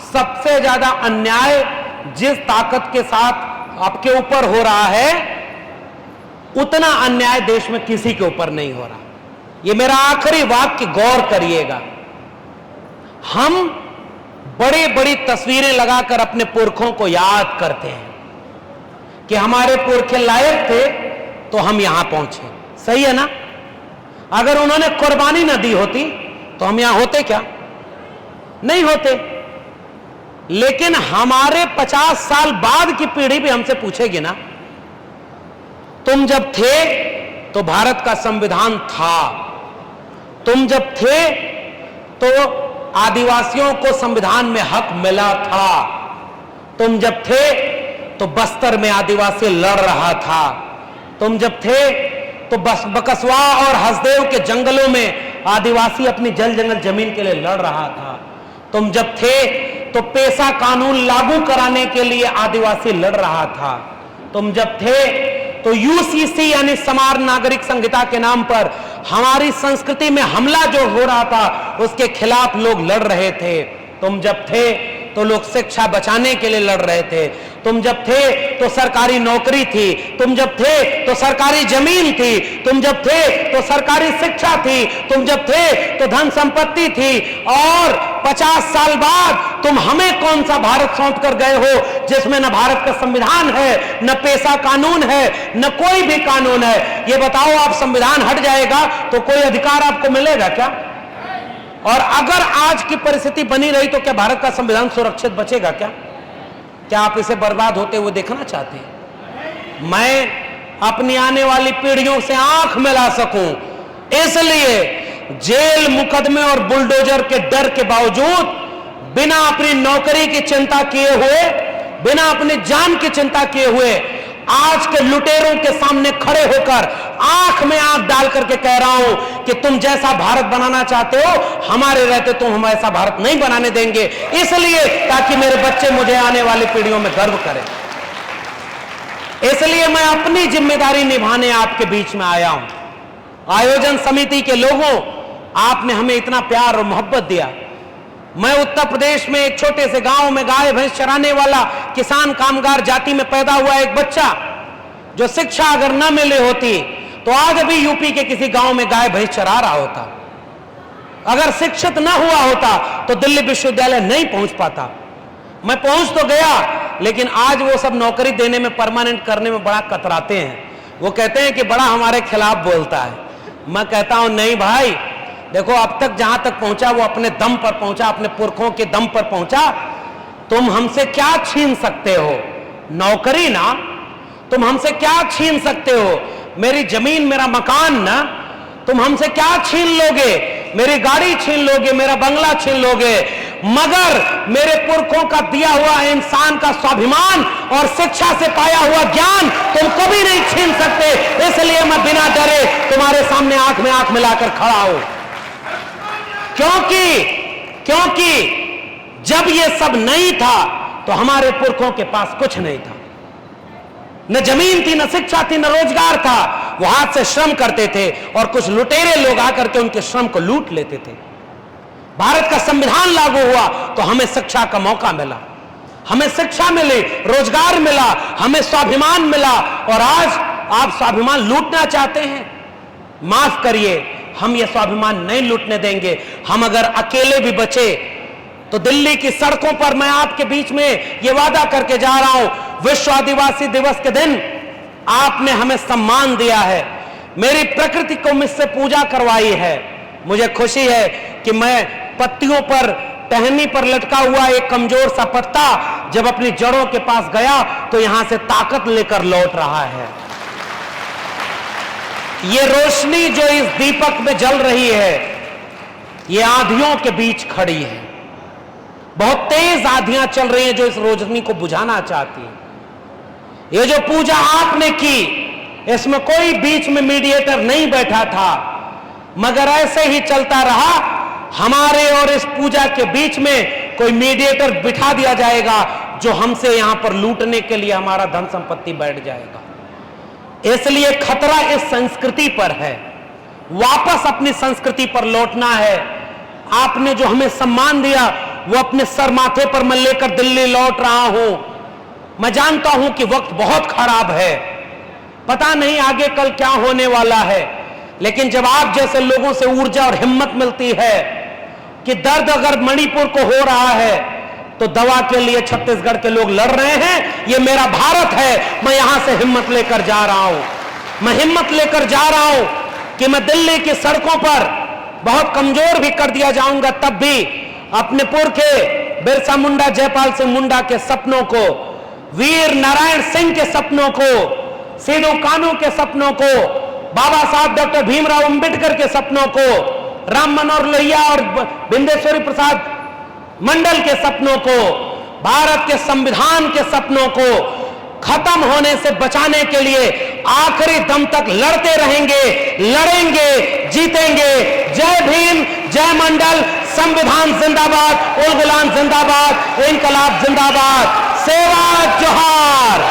सबसे ज्यादा अन्याय जिस ताकत के साथ आपके ऊपर हो रहा है, उतना अन्याय देश में किसी के ऊपर नहीं हो रहा। यह मेरा आखिरी वाक्य गौर करिएगा। हम बड़ी बड़ी तस्वीरें लगाकर अपने पुरखों को याद करते हैं कि हमारे पुरखे लायक थे तो हम यहां पहुंचे। सही है ना? अगर उन्होंने कुर्बानी ना दी होती तो हम यहां होते क्या? नहीं होते। लेकिन हमारे 50 साल बाद की पीढ़ी भी हमसे पूछेगी ना, तुम जब थे तो भारत का संविधान था, तुम जब थे तो आदिवासियों को संविधान में हक मिला था, तुम जब थे तो बस्तर में आदिवासी लड़ रहा था, तुम जब थे तो बकसवा और हसदेव के जंगलों में आदिवासी अपनी जल जंगल जमीन के लिए लड़ रहा था, तुम जब थे तो पेशा कानून लागू कराने के लिए आदिवासी लड़ रहा था, तुम जब थे तो UCC यानी समान नागरिक संहिता के नाम पर हमारी संस्कृति में हमला जो हो रहा था उसके खिलाफ लोग लड़ रहे थे, तुम जब थे तो लोग शिक्षा बचाने के लिए लड़ रहे थे, तुम जब थे तो सरकारी नौकरी थी, तुम जब थे तो सरकारी जमीन थी, तुम जब थे तो सरकारी शिक्षा थी, तुम जब थे तो धन संपत्ति थी। और 50 साल बाद तुम हमें कौन सा भारत सौंप कर गए हो जिसमें न भारत का संविधान है, न पेशा कानून है, न कोई भी कानून है। ये बताओ, आप संविधान हट जाएगा तो कोई अधिकार आपको मिलेगा क्या? और अगर आज की परिस्थिति बनी रही तो क्या भारत का संविधान सुरक्षित बचेगा? क्या आप इसे बर्बाद होते हुए देखना चाहते हैं? मैं अपनी आने वाली पीढ़ियों से आंख मिला सकूं, इसलिए जेल, मुकदमे और बुलडोजर के डर के बावजूद बिना अपनी नौकरी की चिंता किए हुए, बिना अपनी जान की चिंता किए हुए आज के लुटेरों के सामने खड़े होकर आंख में आंख डाल करके कह रहा हूं कि तुम जैसा भारत बनाना चाहते हो, हमारे रहते तुम हम ऐसा भारत नहीं बनाने देंगे, इसलिए ताकि मेरे बच्चे मुझे आने वाली पीढ़ियों में गर्व करें। इसलिए मैं अपनी जिम्मेदारी निभाने आपके बीच में आया हूं। आयोजन समिति के लोगों, आपने हमें इतना प्यार और मोहब्बत दिया। मैं उत्तर प्रदेश में एक छोटे से गांव में गाय भैंस चराने वाला किसान कामगार जाति में पैदा हुआ एक बच्चा, जो शिक्षा अगर न मिली होती तो आज भी यूपी के किसी गांव में गाय भैंस चरा रहा होता। अगर शिक्षित न हुआ होता तो दिल्ली विश्वविद्यालय नहीं पहुंच पाता। मैं पहुंच तो गया, लेकिन आज वो सब नौकरी देने में, परमानेंट करने में बड़ा कतराते हैं। वो कहते हैं कि बड़ा हमारे खिलाफ बोलता है। मैं कहता हूं नहीं भाई, देखो अब तक जहां तक पहुंचा वो अपने दम पर पहुंचा, अपने पुरखों के दम पर पहुंचा। तुम हमसे क्या छीन सकते हो? नौकरी ना। तुम हमसे क्या छीन सकते हो? मेरी जमीन, मेरा मकान ना। तुम हमसे क्या छीन लोगे? मेरी गाड़ी छीन लोगे, मेरा बंगला छीन लोगे, मगर मेरे पुरखों का दिया हुआ इंसान का स्वाभिमान और शिक्षा से पाया हुआ ज्ञान तुम कभी नहीं छीन सकते। इसलिए मैं बिना डरे तुम्हारे सामने आंख में आंख मिलाकर खड़ा हूं, क्योंकि जब ये सब नहीं था तो हमारे पुरखों के पास कुछ नहीं था। न जमीन थी, न शिक्षा थी, न रोजगार था। वो हाथ से श्रम करते थे और कुछ लुटेरे लोग आकर के उनके श्रम को लूट लेते थे। भारत का संविधान लागू हुआ तो हमें शिक्षा का मौका मिला, हमें शिक्षा मिली, रोजगार मिला, हमें स्वाभिमान मिला। और आज आप स्वाभिमान लूटना चाहते हैं? माफ करिए, हम ये स्वाभिमान नहीं लूटने देंगे। हम अगर अकेले भी बचे तो दिल्ली की सड़कों पर मैं आपके बीच में ये वादा करके जा रहा हूं, विश्व आदिवासी दिवस के दिन आपने हमें सम्मान दिया है, मेरी प्रकृति को मुझसे पूजा करवाई है। मुझे खुशी है कि मैं पत्तियों पर, टहनी पर लटका हुआ एक कमजोर सा पत्ता जब अपनी जड़ों के पास गया तो यहां से ताकत लेकर लौट रहा है। ये रोशनी जो इस दीपक में जल रही है, ये आंधियों के बीच खड़ी है। बहुत तेज आंधियां चल रही हैं जो इस रोशनी को बुझाना चाहती है। ये जो पूजा आपने की, इसमें कोई बीच में मीडिएटर नहीं बैठा था, मगर ऐसे ही चलता रहा। हमारे और इस पूजा के बीच में कोई मीडिएटर बिठा दिया जाएगा जो हमसे यहां पर लूटने के लिए हमारा धन संपत्ति बैठ जाएगा। इसलिए खतरा इस संस्कृति पर है, वापस अपनी संस्कृति पर लौटना है। आपने जो हमें सम्मान दिया वो अपने सर माथे पर मैं लेकर दिल्ली लौट रहा हूं। मैं जानता हूं कि वक्त बहुत खराब है, पता नहीं आगे कल क्या होने वाला है, लेकिन जब आप जैसे लोगों से ऊर्जा और हिम्मत मिलती है कि दर्द अगर मणिपुर को हो रहा है तो दवा के लिए छत्तीसगढ़ के लोग लड़ रहे हैं, ये मेरा भारत है। मैं यहां से हिम्मत लेकर जा रहा हूं, मैं हिम्मत लेकर जा रहा हूं कि मैं दिल्ली की सड़कों पर बहुत कमजोर भी कर दिया जाऊंगा, तब भी अपने पुरखे बिरसा मुंडा, जयपाल सिंह मुंडा के सपनों को, वीर नारायण सिंह के सपनों को, सिद्धू कान्हू के सपनों को, बाबा साहब डॉक्टर भीमराव अंबेडकर के सपनों को, राम मनोहर लोहिया और बिंदेश्वरी प्रसाद मंडल के सपनों को, भारत के संविधान के सपनों को खत्म होने से बचाने के लिए आखिरी दम तक लड़ते रहेंगे, लड़ेंगे, जीतेंगे। जय भीम, जय मंडल, संविधान जिंदाबाद, उल गुलाम जिंदाबाद, इनकलाब जिंदाबाद, सेवा जोहार।